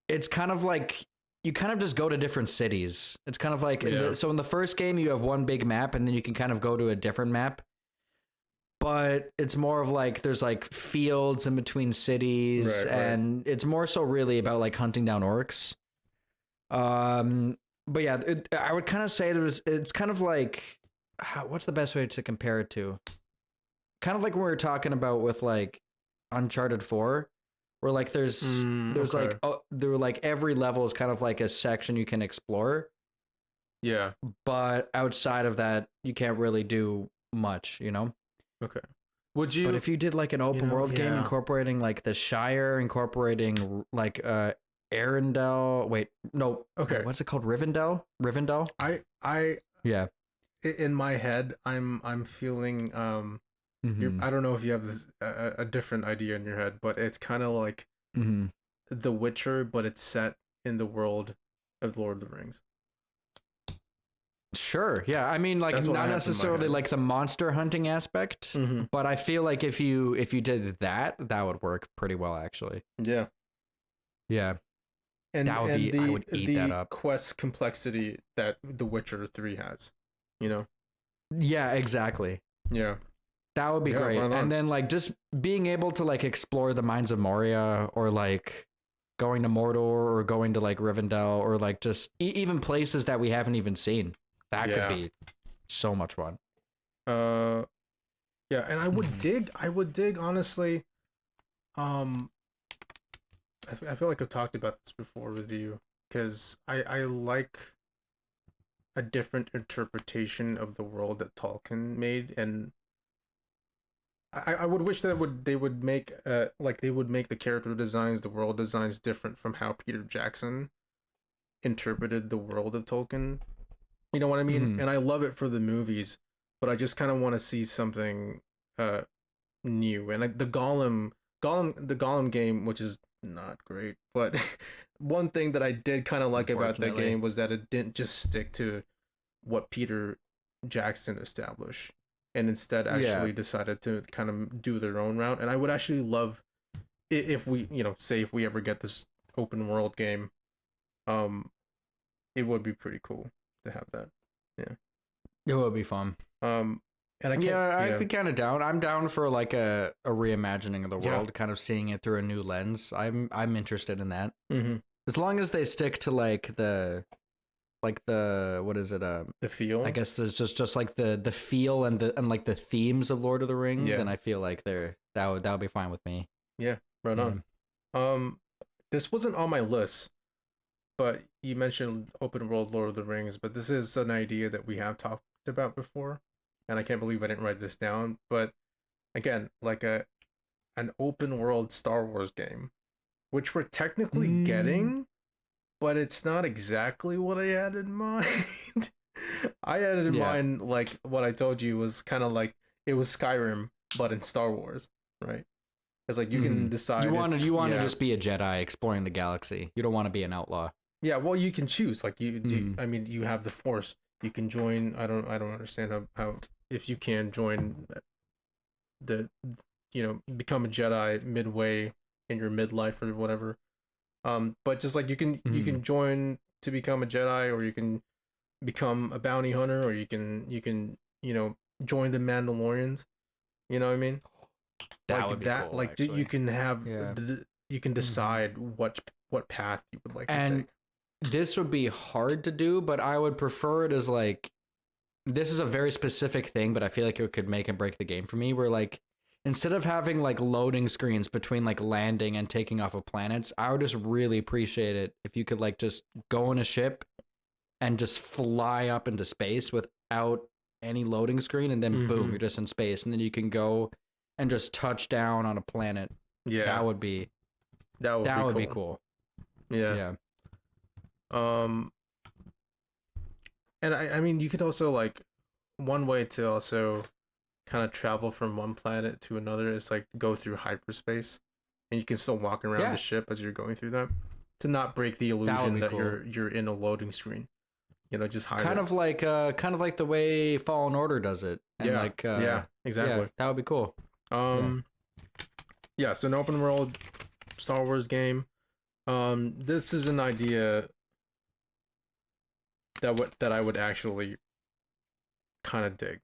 it's kind of like you kind of just go to different cities. It's kind of like so in the first game you have one big map, and then you can kind of go to a different map. But it's more of like there's like fields in between cities, and it's more so really about like hunting down orcs. But yeah, I would kind of say it's kind of like what's the best way to compare it to? Kind of like when we were talking about with like Uncharted 4, where like there's like there were like every level is kind of like a section you can explore. Yeah. But outside of that, you can't really do much, you know? Okay. Would you? But if you did like an open world game incorporating like the Shire, incorporating like Arendelle, wait, no, okay, what's it called? Rivendell? Yeah. In my head, I'm feeling I don't know if you have this a different idea in your head, but it's kind of like The Witcher, but it's set in the world of Lord of the Rings. Sure. Yeah. I mean, like not necessarily like the monster hunting aspect, but I feel like if you did that, that would work pretty well, actually. Yeah. Yeah. And that would be. I would eat that up. Quest complexity that The Witcher 3 has, you know. Yeah. Exactly. Yeah. That would be great. And then like just being able to like explore the mines of Moria, or like going to Mordor, or going to like Rivendell, or like just even places that we haven't even seen. That could be so much fun. Yeah, and I would dig honestly. I feel like I've talked about this before with you, because I like a different interpretation of the world that Tolkien made, and I would wish that they would make the character designs, the world designs different from how Peter Jackson interpreted the world of Tolkien. You know what I mean? And I love it for the movies, but I just kind of want to see something new. And like the Gollum game, which is not great, but one thing that I did kind of like about that game was that it didn't just stick to what Peter Jackson established, and instead actually decided to kind of do their own route. And I would actually love if we, say if we ever get this open world game, it would be pretty cool to have that. Yeah, it would be fun. And I'd be kind of down. I'm down for like a reimagining of the world, kind of seeing it through a new lens. I'm interested in that. As long as they stick to like the what is it? The feel. I guess there's just like the feel and like the themes of Lord of the Rings. Then I feel like that would be fine with me. Yeah, right on. This wasn't on my list, but you mentioned open world Lord of the Rings, but this is an idea that we have talked about before, and I can't believe I didn't write this down. But again, like an open world Star Wars game, which we're technically getting, but it's not exactly what I had in mind. I had in mind, like what I told you was kind of like it was Skyrim, but in Star Wars, right? It's like you can decide. You want to just be a Jedi exploring the galaxy. You don't want to be an outlaw. Yeah, well, you can choose. Like you do. I mean, you have the Force. You can join. I don't understand how if you can join the, become a Jedi midway in your midlife or whatever. But just like you can join to become a Jedi, or you can become a bounty hunter, or you can join the Mandalorians. You know what I mean? That like would be that. cool, Like actually. you can have you can decide what path you would like to take. This would be hard to do, but I would prefer it as like, this is a very specific thing, but I feel like it could make and break the game for me, where like instead of having like loading screens between like landing and taking off of planets, I would just really appreciate it if you could like just go in a ship and just fly up into space without any loading screen, and then boom, you're just in space, and then you can go and just touch down on a planet. Yeah, that would be cool. Yeah. And I mean, you could also like, one way to also kind of travel from one planet to another is like go through hyperspace, and you can still walk around the ship as you're going through that, to not break the illusion that cool. you're in a loading screen. Just hide kind it. of like the way Fallen Order does it. And yeah, exactly. Yeah, that would be cool. Yeah, so an open world Star Wars game. This is an idea that I would actually kind of dig.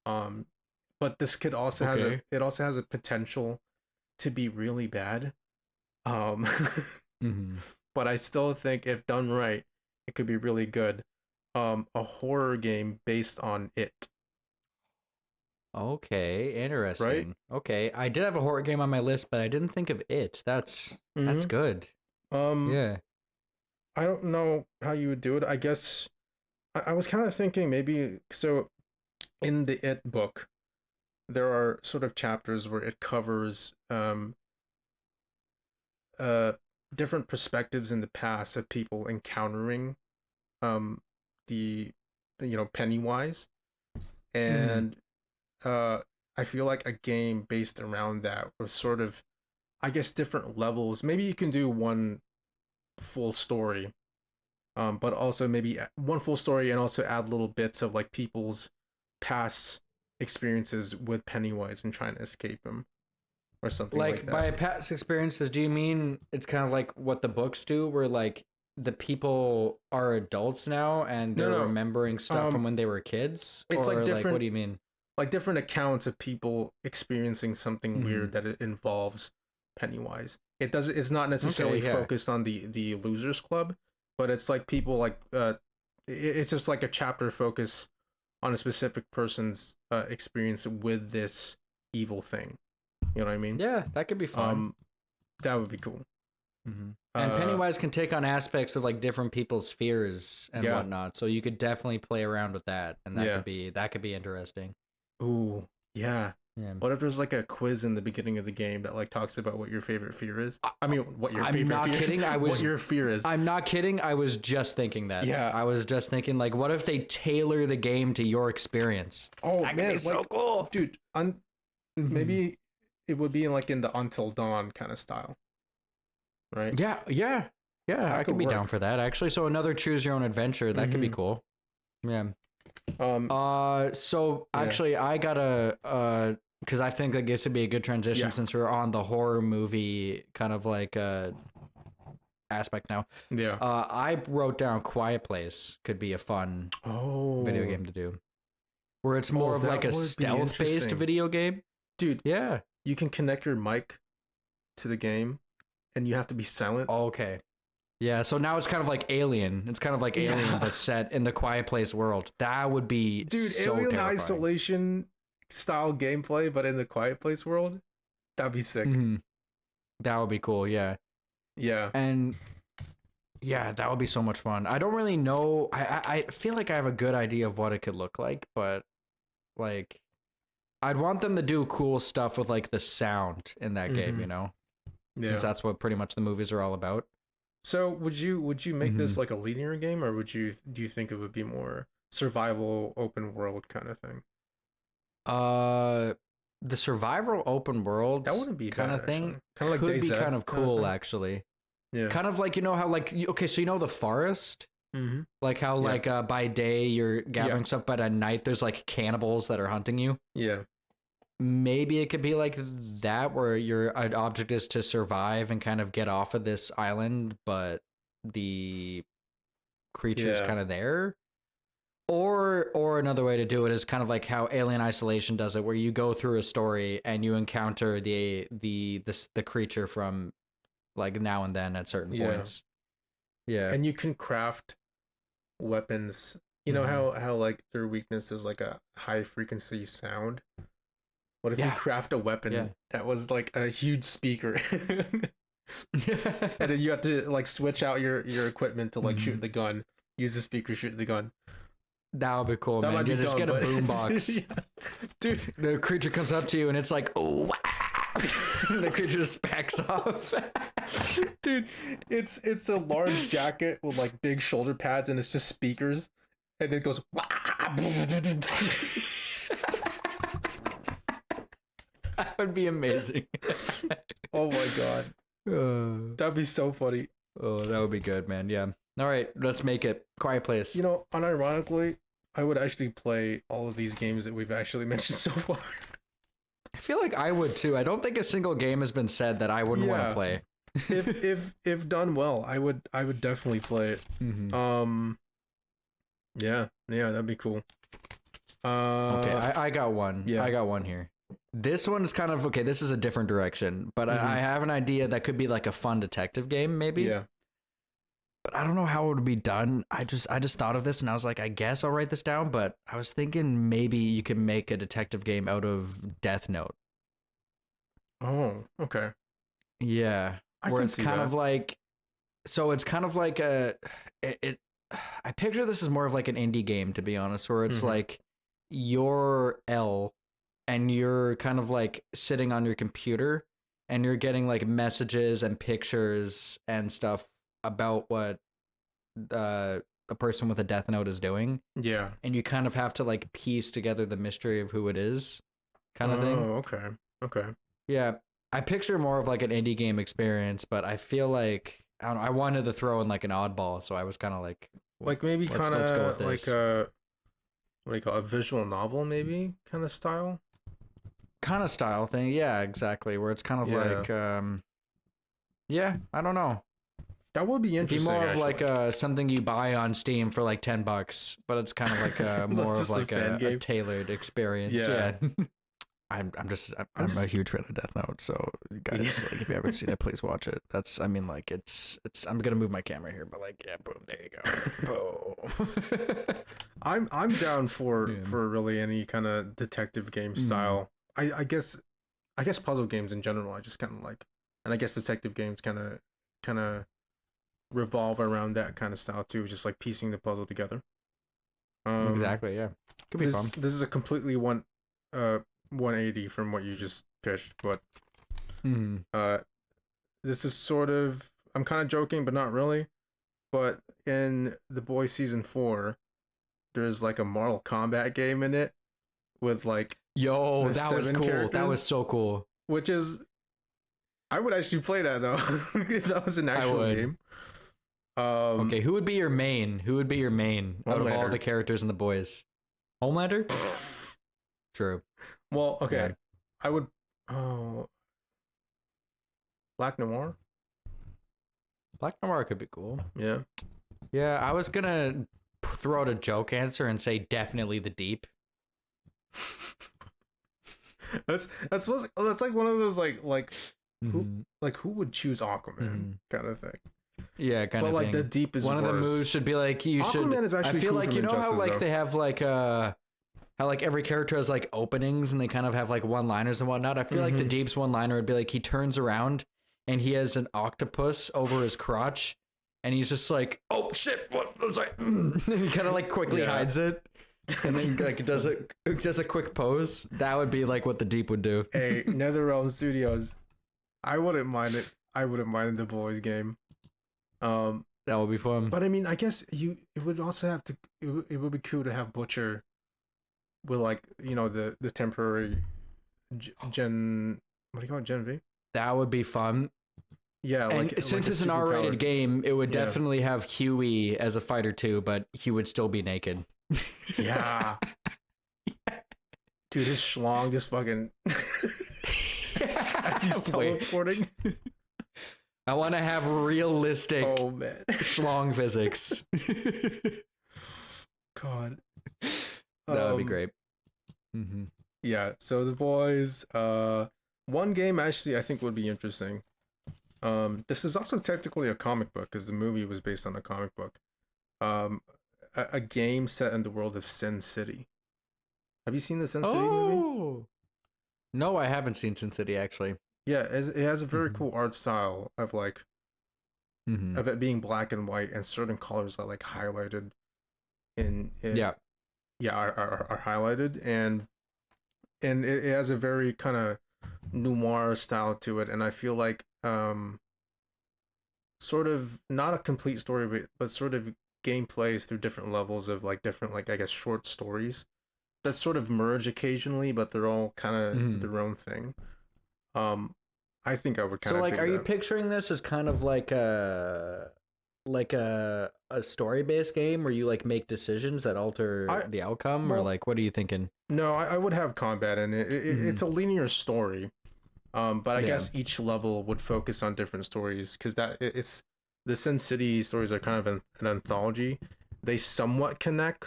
But this could also has a potential to be really bad. But I still think if done right, it could be really good. A horror game based on It. Okay, interesting. Right? Okay, I did have a horror game on my list, but I didn't think of It. That's good. Yeah. I don't know how you would do it. I guess I was kind of thinking maybe, so in the It book, there are sort of chapters where it covers different perspectives in the past of people encountering the Pennywise, and I feel like a game based around that was sort of, I guess, different levels. Maybe you can do one full story, but also maybe one full story and also add little bits of like people's past experiences with Pennywise and trying to escape him, or something like that. By past experiences, do you mean it's kind of like what the books do, where like the people are adults now and they're remembering stuff from when they were kids? It's or like different. Like, what do you mean? Like different accounts of people experiencing something weird that it involves Pennywise. It's not necessarily focused on the Losers Club, but it's like people like it's just like a chapter focus on a specific person's experience with this evil thing. You know what I mean? Yeah, that could be fun. That would be cool. And Pennywise can take on aspects of like different people's fears and whatnot, so you could definitely play around with that, and that could be interesting. Ooh, yeah. What if there's like a quiz in the beginning of the game that like talks about what your favorite fear is? I mean, what your favorite fear is? What your fear is? I'm not kidding. I was just thinking that. Yeah. I was just thinking, like, what if they tailor the game to your experience? Oh, that could be so cool, dude. Maybe it would be like in the Until Dawn kind of style, right? Yeah. I could be down for that, actually. So another choose your own adventure. That could be cool. Yeah. So actually, I gotta because I think that this would be a good transition since we're on the horror movie kind of like aspect now. Yeah. I wrote down Quiet Place could be a fun video game to do, where it's more of like a stealth-based video game. Dude, yeah, you can connect your mic to the game, and you have to be silent. Okay. Yeah, so now it's kind of like Alien. It's kind of like Alien, but set in the Quiet Place world. That would be so Alien terrifying. Isolation style gameplay, but in the Quiet Place world. That'd be sick. That would be cool. Yeah. And yeah, that would be so much fun. I don't really know. I feel like I have a good idea of what it could look like, but like, I'd want them to do cool stuff with like the sound in that game, you know, since that's what pretty much the movies are all about. So would you make this like a linear game, or do you think it would be more survival, open world kind of thing? the survival open world That wouldn't be kind bad, of thing kind of like could be DayZ kind of kind of cool, thing. actually. Yeah. Kind of like, you know how like okay, so you know the forest, like how like by day you're gathering stuff, but at night there's like cannibals that are hunting you. Yeah. Maybe it could be like that, where your object is to survive and kind of get off of this island, but the creature's kind of there. Or another way to do it is kind of like how Alien Isolation does it, where you go through a story and you encounter the creature from like now and then at certain points. Yeah. And you can craft weapons. You know how like their weakness is like a high frequency sound? What if you craft a weapon that was like a huge speaker? And then you have to like switch out your equipment to like shoot the gun, use the speaker, shoot the gun. That would be cool, man. You just get a boombox. Dude, the creature comes up to you and it's like, oh, the creature just backs off. Dude, it's a large jacket with like big shoulder pads and it's just speakers, and it goes. That would be amazing. Oh my god, that'd be so funny. Oh, that would be good, man. Yeah. All right, let's make it Quiet Place. You know, unironically, I would actually play all of these games that we've actually mentioned so far. I feel like I would too. I don't think a single game has been said that I wouldn't want to play. if done well, I would definitely play it. Yeah, that'd be cool. Okay, I got one. Yeah, I got one here. This one's kind of okay. This is a different direction, but I have an idea that could be like a fun detective game, maybe. Yeah. But I don't know how it would be done. I just thought of this and I was like, I guess I'll write this down. But I was thinking maybe you can make a detective game out of Death Note. Oh, okay. Yeah, where it's kind of like, so it's kind of like I picture this as more of like an indie game, to be honest, where it's like you're L and you're kind of like sitting on your computer and you're getting like messages and pictures and stuff about what a person with a death note is doing. Yeah. And you kind of have to like piece together the mystery of who it is, kind of thing. Oh, okay. Yeah. I picture more of like an indie game experience, but I feel like I don't know, I wanted to throw in like an oddball, so I was kind of like maybe kind of like a what do you call it, a visual novel, maybe kind of style thing. Yeah, exactly. Where it's kind of like yeah, I don't know. That would be interesting. It'd be more of like something you buy on Steam for like $10, but it's kind of like more of like a tailored experience. Yeah. I'm a huge fan of Death Note, so you guys, like, if you haven't seen it, please watch it. That's, I mean, like, it's. I'm gonna move my camera here, but like, yeah, boom, there you go. Boom. I'm down for really any kind of detective game style. I guess puzzle games in general I just kind of like, and I guess detective games kind of revolve around that kind of style too, just like piecing the puzzle together. Exactly. Yeah. Could be fun. This is a completely 180 from what you just pitched, but this is sort of, I'm kind of joking but not really, but in The Boys season 4 there's like a Mortal Kombat game in it with like that was cool. That was so cool. Which is, I would actually play that though if that was an actual game. Okay, who would be your main out of all the characters in The Boys? Homelander? True. Well, okay. Yeah. I would. Black Noir. Black Noir could be cool. Yeah. Yeah, I was gonna throw out a joke answer and say definitely the Deep. that's like one of those like who would choose Aquaman kind of thing. Yeah, kind of. But like thing. the Deep is one worse. of the moves should be like you Aquaman should. Aquaman is actually. I feel cool like you know how like they have like how like every character has like openings and they kind of have like one-liners and whatnot. I feel like the Deep's one-liner would be like he turns around and he has an octopus over his crotch and he's just like, oh shit, what was I? And he kind of like quickly hides it and then like does a quick pose. That would be like what the Deep would do. Hey, NetherRealm Studios, I wouldn't mind it. I wouldn't mind the Boys game. That would be fun. But I mean, I guess it would also have to. It would be cool to have Butcher with like, you know, the temporary Gen. What do you call it? Gen V. That would be fun. Yeah, and since it's an R-rated game, it would definitely have Huey as a fighter too, but he would still be naked. Yeah. Dude, his schlong just fucking as he's teleporting. I want to have realistic schlong physics. God. That would be great. Mm-hmm. Yeah, so the boys, one game actually I think would be interesting. This is also technically a comic book because the movie was based on a comic book. A game set in the world of Sin City. Have you seen the Sin City movie? No, I haven't seen Sin City actually. Yeah, it has a very cool art style of like of it being black and white, and certain colors are like highlighted are highlighted, and it has a very kind of noir style to it, and I feel like sort of not a complete story, but sort of gameplays through different levels of like different, like I guess, short stories that sort of merge occasionally, but they're all kind of their own thing. I think I would kind of. So like, are you picturing this as kind of like a story-based game where you like make decisions that alter the outcome, or like what are you thinking? No, I would have combat in it. It's a linear story. But I guess each level would focus on different stories, because it's the Sin City stories are kind of an anthology. They somewhat connect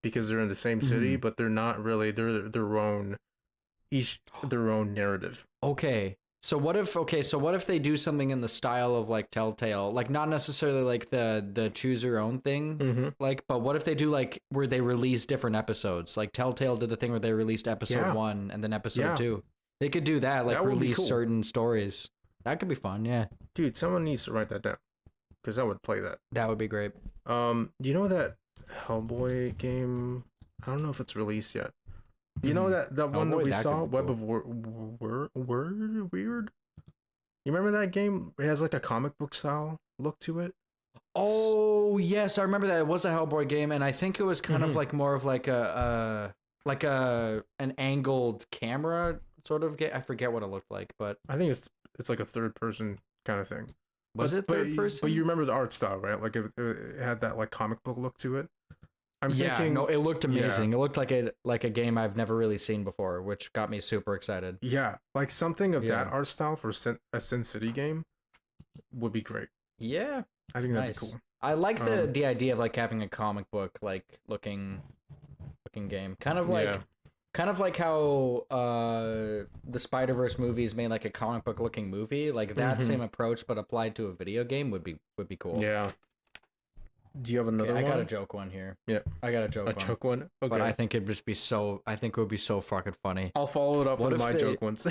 because they're in the same city, but they're not really. They're their own, each their own narrative. Okay. So what if they do something in the style of like Telltale, like not necessarily like the choose your own thing, like, but what if they do like where they release different episodes, like Telltale did the thing where they released episode 1 and then episode 2. They could do that, like release certain stories. That could be fun, yeah. Dude, someone needs to write that down, because I would play that. That would be great. You know that Hellboy game? I don't know if it's released yet. You know that one that we saw, Web of Weird? You remember that game? It has like a comic book style look to it. Oh yes, I remember that. It was a Hellboy game, and I think it was kind of like more of like an angled camera sort of game. I forget what it looked like, but I think it's like a third person kind of thing. Was it third person? But you remember the art style, right? Like it had that like comic book look to it. I'm thinking, no, it looked amazing. It looked like a game I've never really seen before, which got me super excited. Yeah, like something of that art style for a Sin City game would be great. Yeah, I think that'd be cool. I like the idea of like having a comic book like looking game, kind of like how the Spider-Verse movies made like a comic book looking movie, like that same approach but applied to a video game would be cool. Yeah. Do you have another one? I got a joke one here. Yeah. I got a joke one. Okay. But I think it would be so fucking funny. I'll follow it up with my joke ones.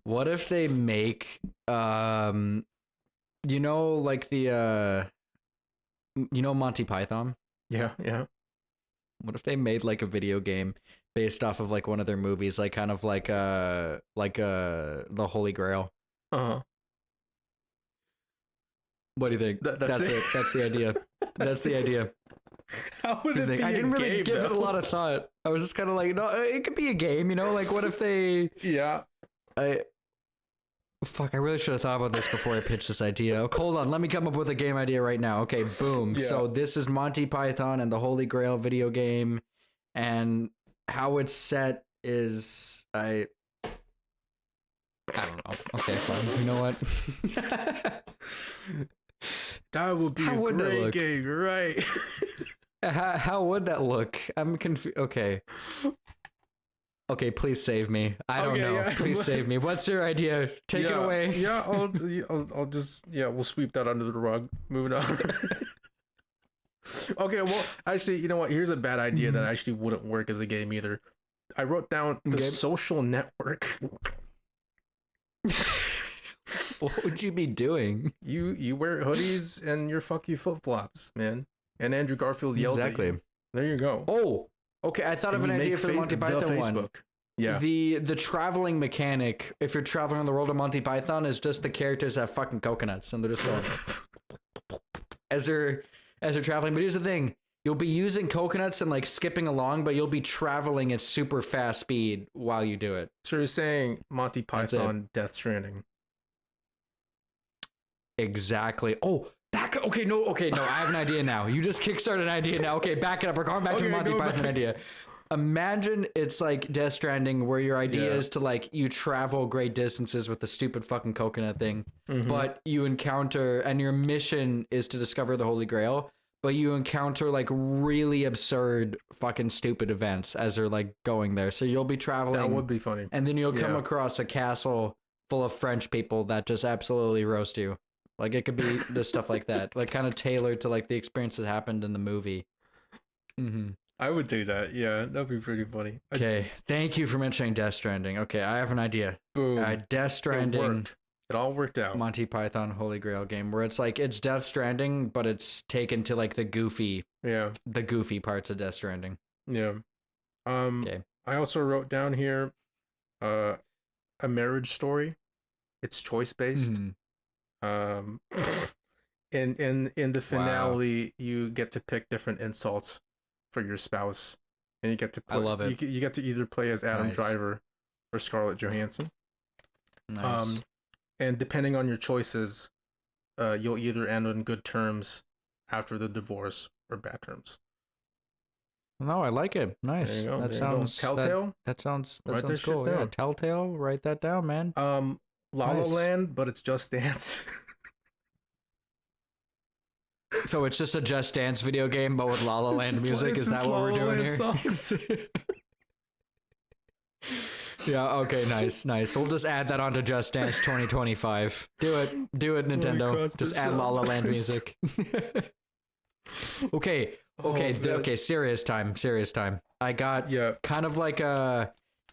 What if they make you know, like the Monty Python? Yeah. What if they made like a video game based off of like one of their movies, like kind of like the Holy Grail? What do you think? That's it. That's the idea. That's the idea. How would it be? I didn't really give it a lot of thought. I was just kind of like, no, it could be a game, you know? Like, what if they? Yeah. I really should have thought about this before I pitched this idea. Oh, hold on, let me come up with a game idea right now. Okay, boom. Yeah. So this is Monty Python and the Holy Grail video game, and how it's set is I don't know. Okay, fine. You know what? That would be a great game, right? How would that look? I'm confused. Okay, please save me. I don't know. Yeah. Please save me. What's your idea? Take it away. Yeah, I'll just we'll sweep that under the rug. Moving on. Okay, well, actually, you know what? Here's a bad idea that actually wouldn't work as a game either. I wrote down The Social Network. What would you be doing? You wear hoodies and your fucky flip-flops, man. And Andrew Garfield yells at you. There you go. Oh, okay. I thought of an idea for the Monty Python one. Yeah. The traveling mechanic, if you're traveling on the world of Monty Python, is just the characters have fucking coconuts and they're just going as they're traveling. But here's the thing: You'll be using coconuts and like skipping along, but you'll be traveling at super fast speed while you do it. So you're saying Monty Python Death Stranding. Exactly. Oh, okay, no, I have an idea now. You just kickstarted an idea now. Okay, back it up. We're going back to the Monty Python idea. Imagine it's like Death Stranding, where your idea is to like you travel great distances with the stupid fucking coconut thing, but you encounter, and your mission is to discover the Holy Grail, but you encounter like really absurd fucking stupid events as they're like going there. So you'll be traveling. That would be funny. And then you'll come across a castle full of French people that just absolutely roast you. Like it could be the stuff like that, like kind of tailored to like the experience that happened in the movie. I would do that. Yeah, that'd be pretty funny. Okay, thank you for mentioning Death Stranding. Okay, I have an idea. Boom. Death Stranding. It all worked out. Monty Python Holy Grail game where it's like it's Death Stranding, but it's taken to like the goofy parts of Death Stranding. Yeah. Okay. I also wrote down here, a marriage story. It's choice based. In the finale, you get to pick different insults for your spouse, and you get to play, I love it. You get to either play as Adam Driver or Scarlett Johansson. Nice. And depending on your choices, you'll either end on good terms after the divorce or bad terms. No, I like it. Nice. That sounds Telltale. That sounds cool. Yeah, Telltale. Write that down, man. La La Land, but it's Just Dance. So it's just a Just Dance video game, but with La La Land music. Is that what we're doing here? Songs. Yeah. Okay. Nice. We'll just add that onto Just Dance 2025. Do it, Nintendo. Just add La La Land music. Okay. Serious time. I got kind of like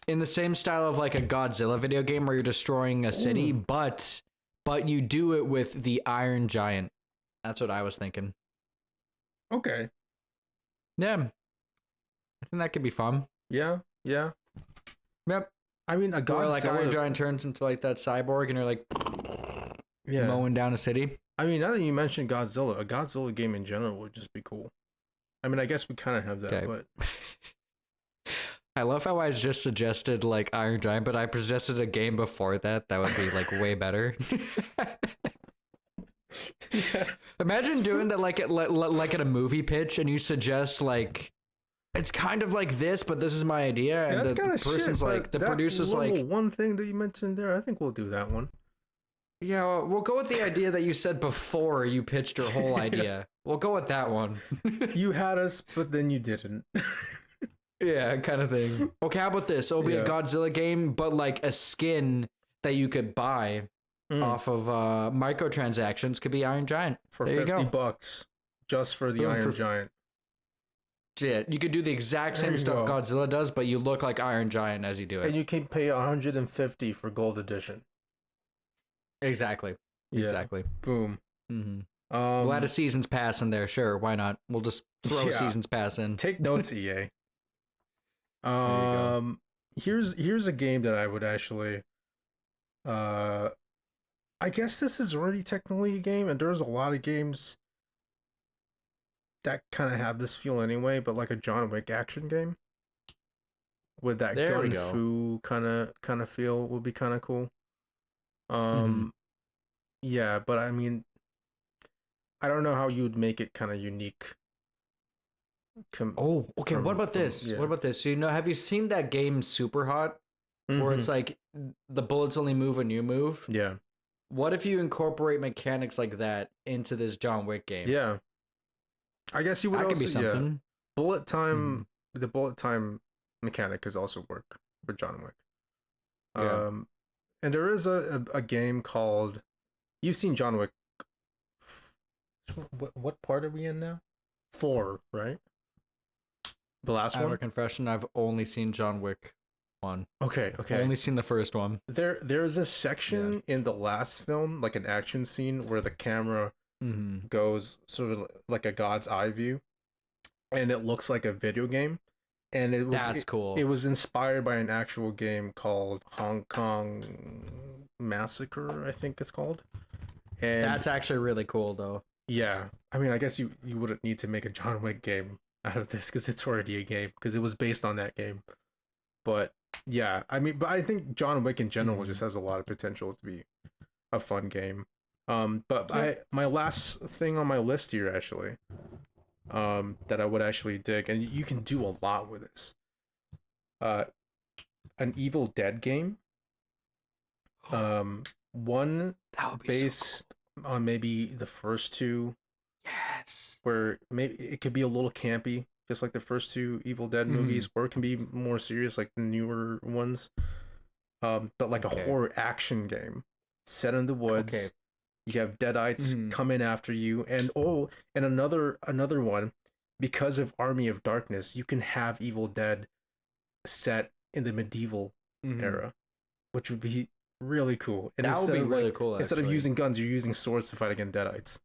in the same style of like a Godzilla video game where you're destroying a city, but you do it with the Iron Giant. That's what I was thinking. Okay. Yeah. I think that could be fun. Yeah. Yep. I mean, a Godzilla... Where like Iron Giant turns into like that cyborg and you're like mowing down a city. I mean, now that you mentioned Godzilla, a Godzilla game in general would just be cool. I mean, I guess we kind of have that, but... I love how I just suggested like Iron Giant, but I suggested a game before that would be like way better. Yeah. Imagine doing that like at a movie pitch, and you suggest like it's kind of like this, but this is my idea, and the person's like the producer's like one thing that you mentioned there. I think we'll do that one. Yeah, well, we'll go with the idea that you said before you pitched your whole idea. We'll go with that one. You had us, but then you didn't. Yeah, kind of thing. Okay, how about this? It'll be a Godzilla game, but like a skin that you could buy off of microtransactions could be Iron Giant. For there $50 just for the Iron Giant. Yeah, you could do the exact same stuff Godzilla does, but you look like Iron Giant as you do it. And you can pay $150 for Gold Edition. Exactly. Yeah. Exactly. Boom. Mm-hmm. We'll add a Seasons Pass in there. Sure, why not? We'll just throw a Seasons Pass in. Take notes, EA. Here's a game that I would actually I guess this is already technically a game, and there's a lot of games that kind of have this feel anyway, but like a John Wick action game with that gun fu kind of feel would be kind of cool. Yeah, but I mean, I don't know how you would make it kind of unique. Okay. What about this? Yeah. What about this? So, have you seen that game Super Hot, where it's like the bullets only move when you move? Yeah. What if you incorporate mechanics like that into this John Wick game? Yeah. I guess you would also be something. Yeah. Bullet time. The bullet time mechanic has also worked for John Wick. Yeah. And there is a game called. You've seen John Wick. What part are we in now? 4, right? The last one? I have a confession. I've only seen John Wick 1. Okay. I've only seen the first one. There's a section in the last film, like an action scene, where the camera goes sort of like a God's eye view, and it looks like a video game. And that's cool. It was inspired by an actual game called Hong Kong Massacre, I think it's called. And that's actually really cool, though. Yeah, I mean, I guess you wouldn't need to make a John Wick game out of this because it's already a game because it was based on that game. But yeah, I mean, but I think John Wick in general just has a lot of potential to be a fun game. But my last thing on my list here actually, that I would actually dig, and you can do a lot with this. An Evil Dead game. One That would be based so on maybe the first two, cool. Yes. where maybe it could be a little campy, just like the first two Evil Dead movies, or it can be more serious, like the newer ones. But like a horror action game set in the woods. Okay. You have deadites coming after you, and another one, because of Army of Darkness, you can have Evil Dead set in the medieval era, which would be really cool. And that would be really cool. Instead of using guns, you're using swords to fight against deadites.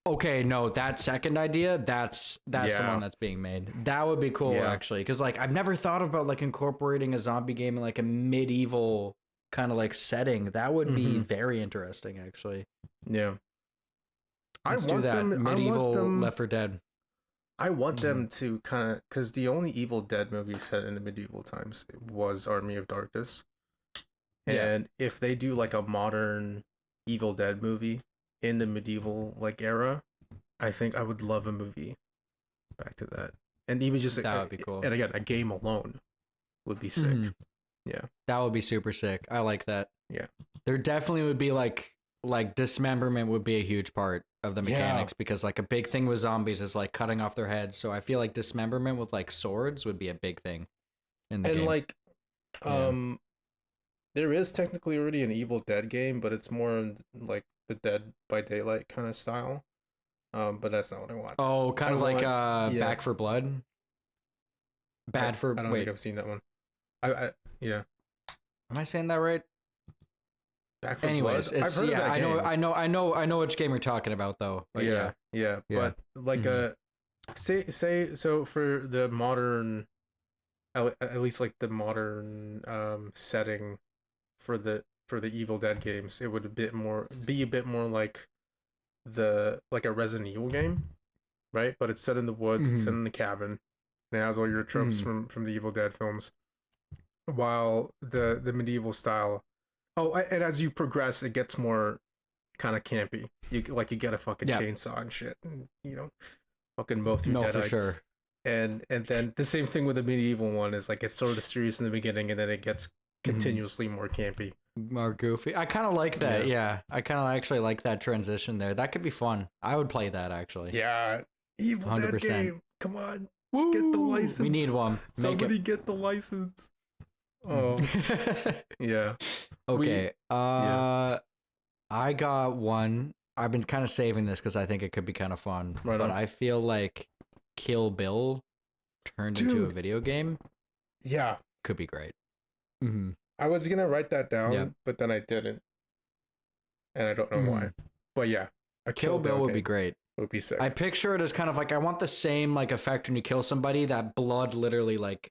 Okay, no, that second idea, that's the one that's being made. That would be cool, actually, because like I've never thought about like incorporating a zombie game in like a medieval kind of like setting. That would be very interesting, actually. Yeah, Let's do that. Medieval Left 4 Dead. I want them to kind of, because the only Evil Dead movie set in the medieval times was Army of Darkness, and if they do like a modern Evil Dead movie in the medieval like era, I think I would love a movie back to that. And even just that would be cool. And again, a game alone would be sick. Yeah, that would be super sick. I like that. Yeah, there definitely would be like dismemberment would be a huge part of the mechanics, because like a big thing with zombies is like cutting off their heads. So I feel like dismemberment with like swords would be a big thing in the game. Like there is technically already an Evil Dead game, but it's more like the Dead by Daylight kind of style. But that's not what I want. Oh, kind of like Back for Blood. I don't think I've seen that one. Yeah. Am I saying that right? Back for Anyways, Blood? It's I know which game you're talking about though. But yeah. But like say so for the modern, at least like the modern setting for the Evil Dead games, it would be a bit more like a Resident Evil game, right? But it's set in the woods, it's set in the cabin, and it has all your tropes from the Evil Dead films. While the medieval style, and as you progress, it gets more kind of campy. You get a fucking chainsaw and shit, and fucking mow through deadites. For sure. And then the same thing with the medieval one is like it's sort of serious in the beginning, and then it gets continuously more campy, more goofy. I kind of like that. Yeah, I kind of actually like that transition there. That could be fun. I would play that actually. Yeah, Evil 100%. Dead game. Come on, woo! Get the license. We need one. Somebody get the license. Oh, yeah. Okay. I got one. I've been kind of saving this because I think it could be kind of fun. But I feel like Kill Bill turned into a video game. Yeah, could be great. I was gonna write that down, but then I didn't, and I don't know why. But yeah, a Kill Bill would be great. Would be sick. I picture it as kind of like I want the same like effect when you kill somebody, that blood literally like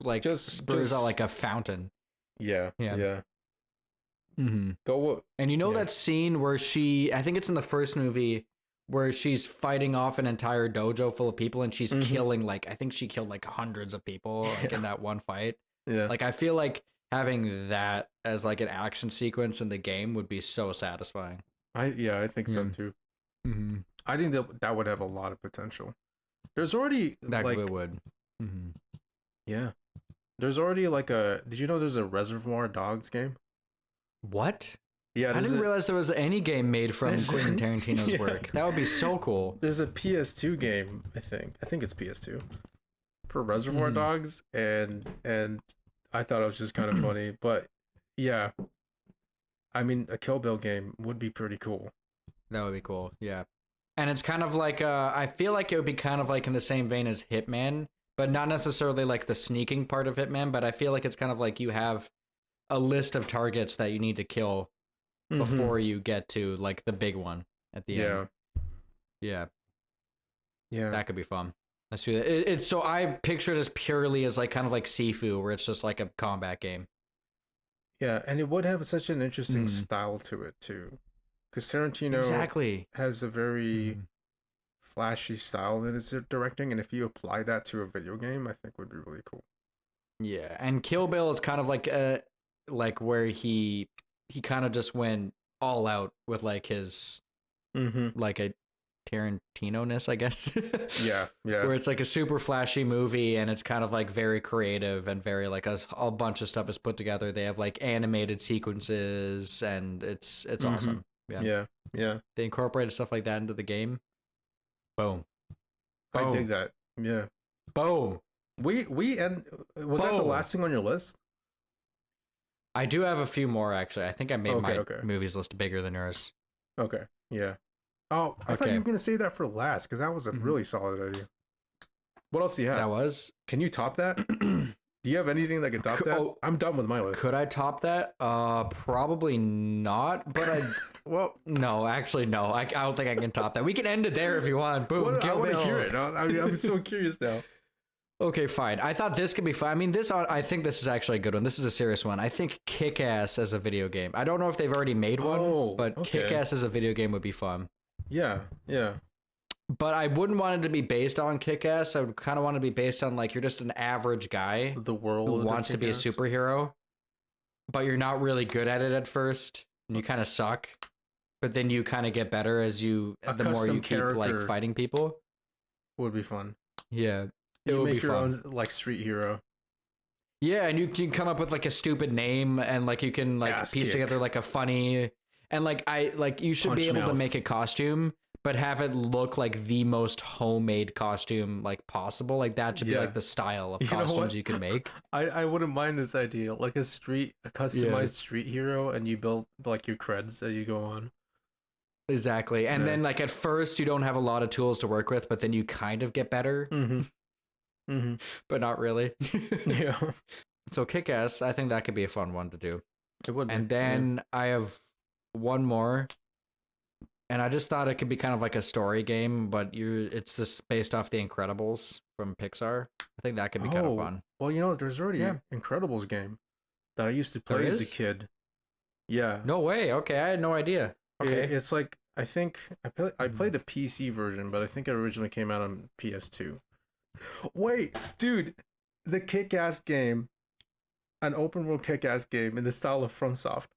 like just spurs out like a fountain. Yeah. And that scene where I think it's in the first movie, where she's fighting off an entire dojo full of people and she's killing like, I think she killed like hundreds of people like in that one fight. Yeah. Like I feel like having that as like an action sequence in the game would be so satisfying. I think so too. I think that would have a lot of potential. There's already it would. Yeah. There's already did you know there's a Reservoir Dogs game? What? Yeah, I didn't realize there was any game made from Quentin Tarantino's work. That would be so cool. There's a PS2 game, I think it's PS2, for Reservoir Dogs, and I thought it was just kind of funny, but yeah, I mean, a Kill Bill game would be pretty cool. That would be cool, yeah. And it's kind of like I feel like it would be kind of like in the same vein as Hitman, but not necessarily like the sneaking part of Hitman, but I feel like it's kind of like you have a list of targets that you need to kill before you get to like the big one at the end. Yeah. That could be fun. Let's do that. It's so I picture it as purely as like kind of like Sifu, where it's just like a combat game. Yeah, and it would have such an interesting style to it too, because Tarantino Exactly. has a very flashy style in his directing, and if you apply that to a video game, I think would be really cool. Yeah, and Kill Bill is kind of like where he kind of just went all out with like his like a Tarantino-ness, I guess. Yeah, yeah. Where it's like a super flashy movie and it's kind of like very creative and very like a bunch of stuff is put together. They have like animated sequences and it's awesome. Yeah. Yeah, yeah. They incorporated stuff like that into the game. Boom. I dig that. Yeah. Boom. And was that the last thing on your list? I do have a few more actually. I think I made my Okay. movies list bigger than yours. Okay. Yeah. Oh, I thought you were gonna say that for last because that was a really solid idea. What else do you have? That was. Can you top that? Do you have anything that could top that? Oh, I'm done with my list. Could I top that? Probably not. But well, no, actually, no. I don't think I can top that. We can end it there if you want. Boom. I want to hear it. I'm so curious now. Okay, fine. I thought this could be fun. I mean, I think this is actually a good one. This is a serious one. I think Kick-Ass as a video game. I don't know if they've already made one, but okay. Kick-Ass as a video game would be fun. Yeah, yeah. But I wouldn't want it to be based on Kick-Ass. I would kind of want it to be based on like you're just an average guy the world who wants to be a superhero, but you're not really good at it at first. And you kind of suck, but then you kind of get better as the more you keep like fighting people. Would be fun. Yeah. You make your own like street hero. Yeah, and you can come up with like a stupid name, and like you can like piece together like a funny, and like you should be able to make a costume, but have it look like the most homemade costume like possible. Like that should be like the style of costumes you can make. I wouldn't mind this idea, like a customized street hero, and you build like your creds as you go on. Exactly, and then like at first you don't have a lot of tools to work with, but then you kind of get better. But not really. Yeah. So Kick-Ass, I think that could be a fun one to do. It would be. And then I have one more, and I just thought it could be kind of like a story game, but it's just based off The Incredibles from Pixar. I think that could be kind of fun. Well, there's already an Incredibles game that I used to play as a kid. Yeah. No way. Okay, I had no idea. Okay. It's like I think I played the PC version, but I think it originally came out on PS2. Wait, dude, the Kick-Ass game, an open world Kick-Ass game in the style of FromSoft.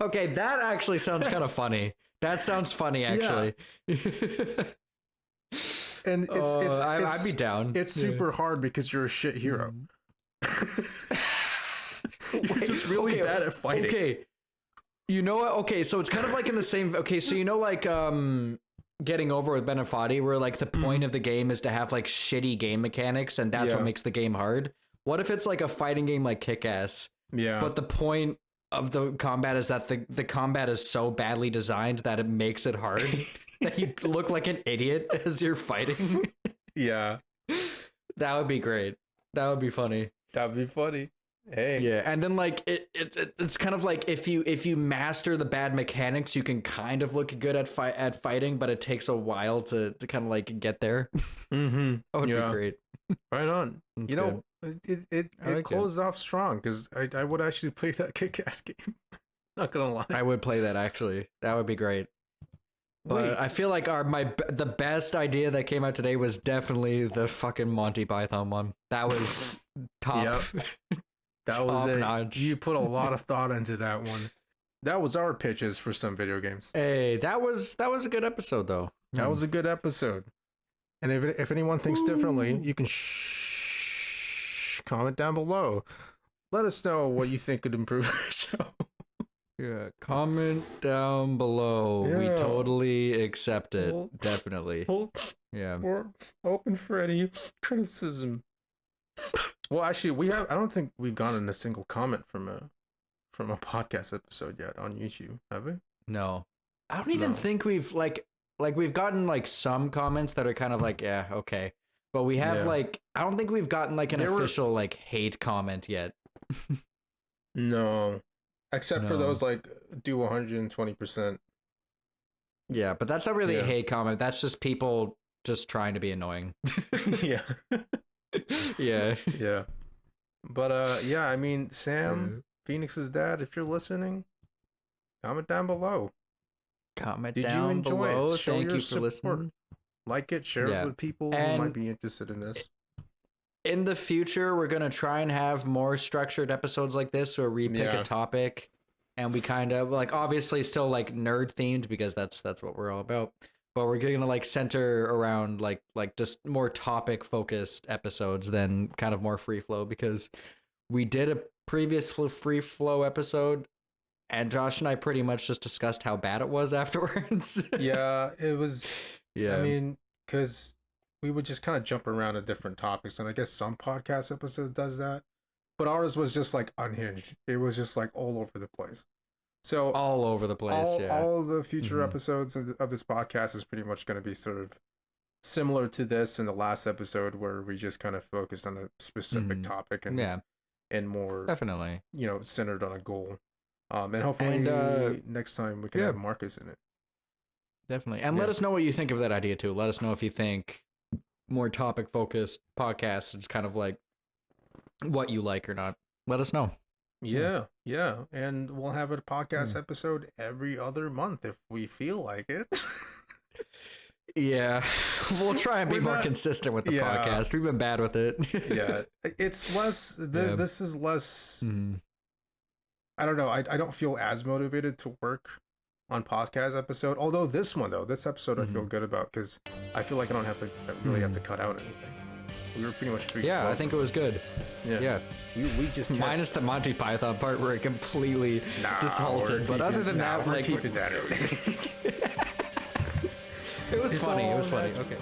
Okay, that actually sounds kind of funny. That sounds funny, actually. Yeah. And I'd be down. It's super hard because you're a shit hero. You're just really bad at fighting. Okay, you know what? Okay, so it's kind of like in the same. Okay, so like Getting Over with Ben Affleck, where like the point of the game is to have like shitty game mechanics, and that's what makes the game hard. What if it's like a fighting game like Kick-Ass? Yeah. But the point of the combat is that the combat is so badly designed that it makes it hard that you look like an idiot as you're fighting. Yeah. That would be great. That would be funny. That'd be funny. Hey. Yeah, and then like it's kind of like if you master the bad mechanics, you can kind of look good at fighting, but it takes a while to kind of like get there. That would be great. Right on. That's it closed off strong because I would actually play that Kick-Ass game. Not gonna lie. I would play that actually. That would be great. But I feel like the best idea that came out today was definitely the fucking Monty Python one. That was top. Yep. That was it. Notch. You put a lot of thought into that one. That was our pitches for some video games. Hey, that was a good episode though. That was a good episode. And if anyone thinks differently, you can comment down below. Let us know what you think could improve the show. Yeah, comment down below. Yeah. We totally accept it. Definitely. Yeah. We're open for any criticism. Well, actually, I don't think we've gotten a single comment from a podcast episode yet on YouTube, have we? No. I don't even think we've we've gotten like some comments that are kind of like, yeah, okay. But we have I don't think we've gotten like an official like hate comment yet. No. Except for those like do 120%. Yeah, but that's not really a hate comment. That's just people just trying to be annoying. Yeah. Yeah. Yeah. But I mean, Sam, Phoenix's dad, if you're listening, Comment down below. Comment Did down you enjoy below. it? Show Thank your you for support. listening. Like it, share it with people who might be interested in this. In the future, we're going to try and have more structured episodes like this where we pick a topic and we kind of like, obviously still like nerd themed because that's what we're all about. But we're going to like center around like just more topic focused episodes than kind of more free flow, because we did a previous free flow episode and Josh and I pretty much just discussed how bad it was afterwards. Yeah, it was. Yeah. I mean, because we would just kind of jump around to different topics, and I guess some podcast episode does that. But ours was just like unhinged. It was just like all over the place. So all over the place. All the future episodes of this podcast is pretty much going to be sort of similar to this in the last episode, where we just kind of focused on a specific topic and more definitely, centered on a goal. And hopefully next time we can have Marcus in it. Definitely. And let us know what you think of that idea too. Let us know if you think more topic focused podcasts is kind of like what you like or not. Let us know. Yeah. And we'll have a podcast episode every other month if we feel like it. Yeah. We'll try and be more consistent with the podcast. We've been bad with it. Yeah. It's less, this is less, I don't know. I don't feel as motivated to work on podcast episode. Although this episode I feel good about, because I feel like I don't have to really have to cut out anything. We were pretty much free. Yeah, I think it was good. Yeah. We just kept... minus the Monty Python part where it completely just halted. But other than that, we're keeping that. It was funny. It was funny. Okay.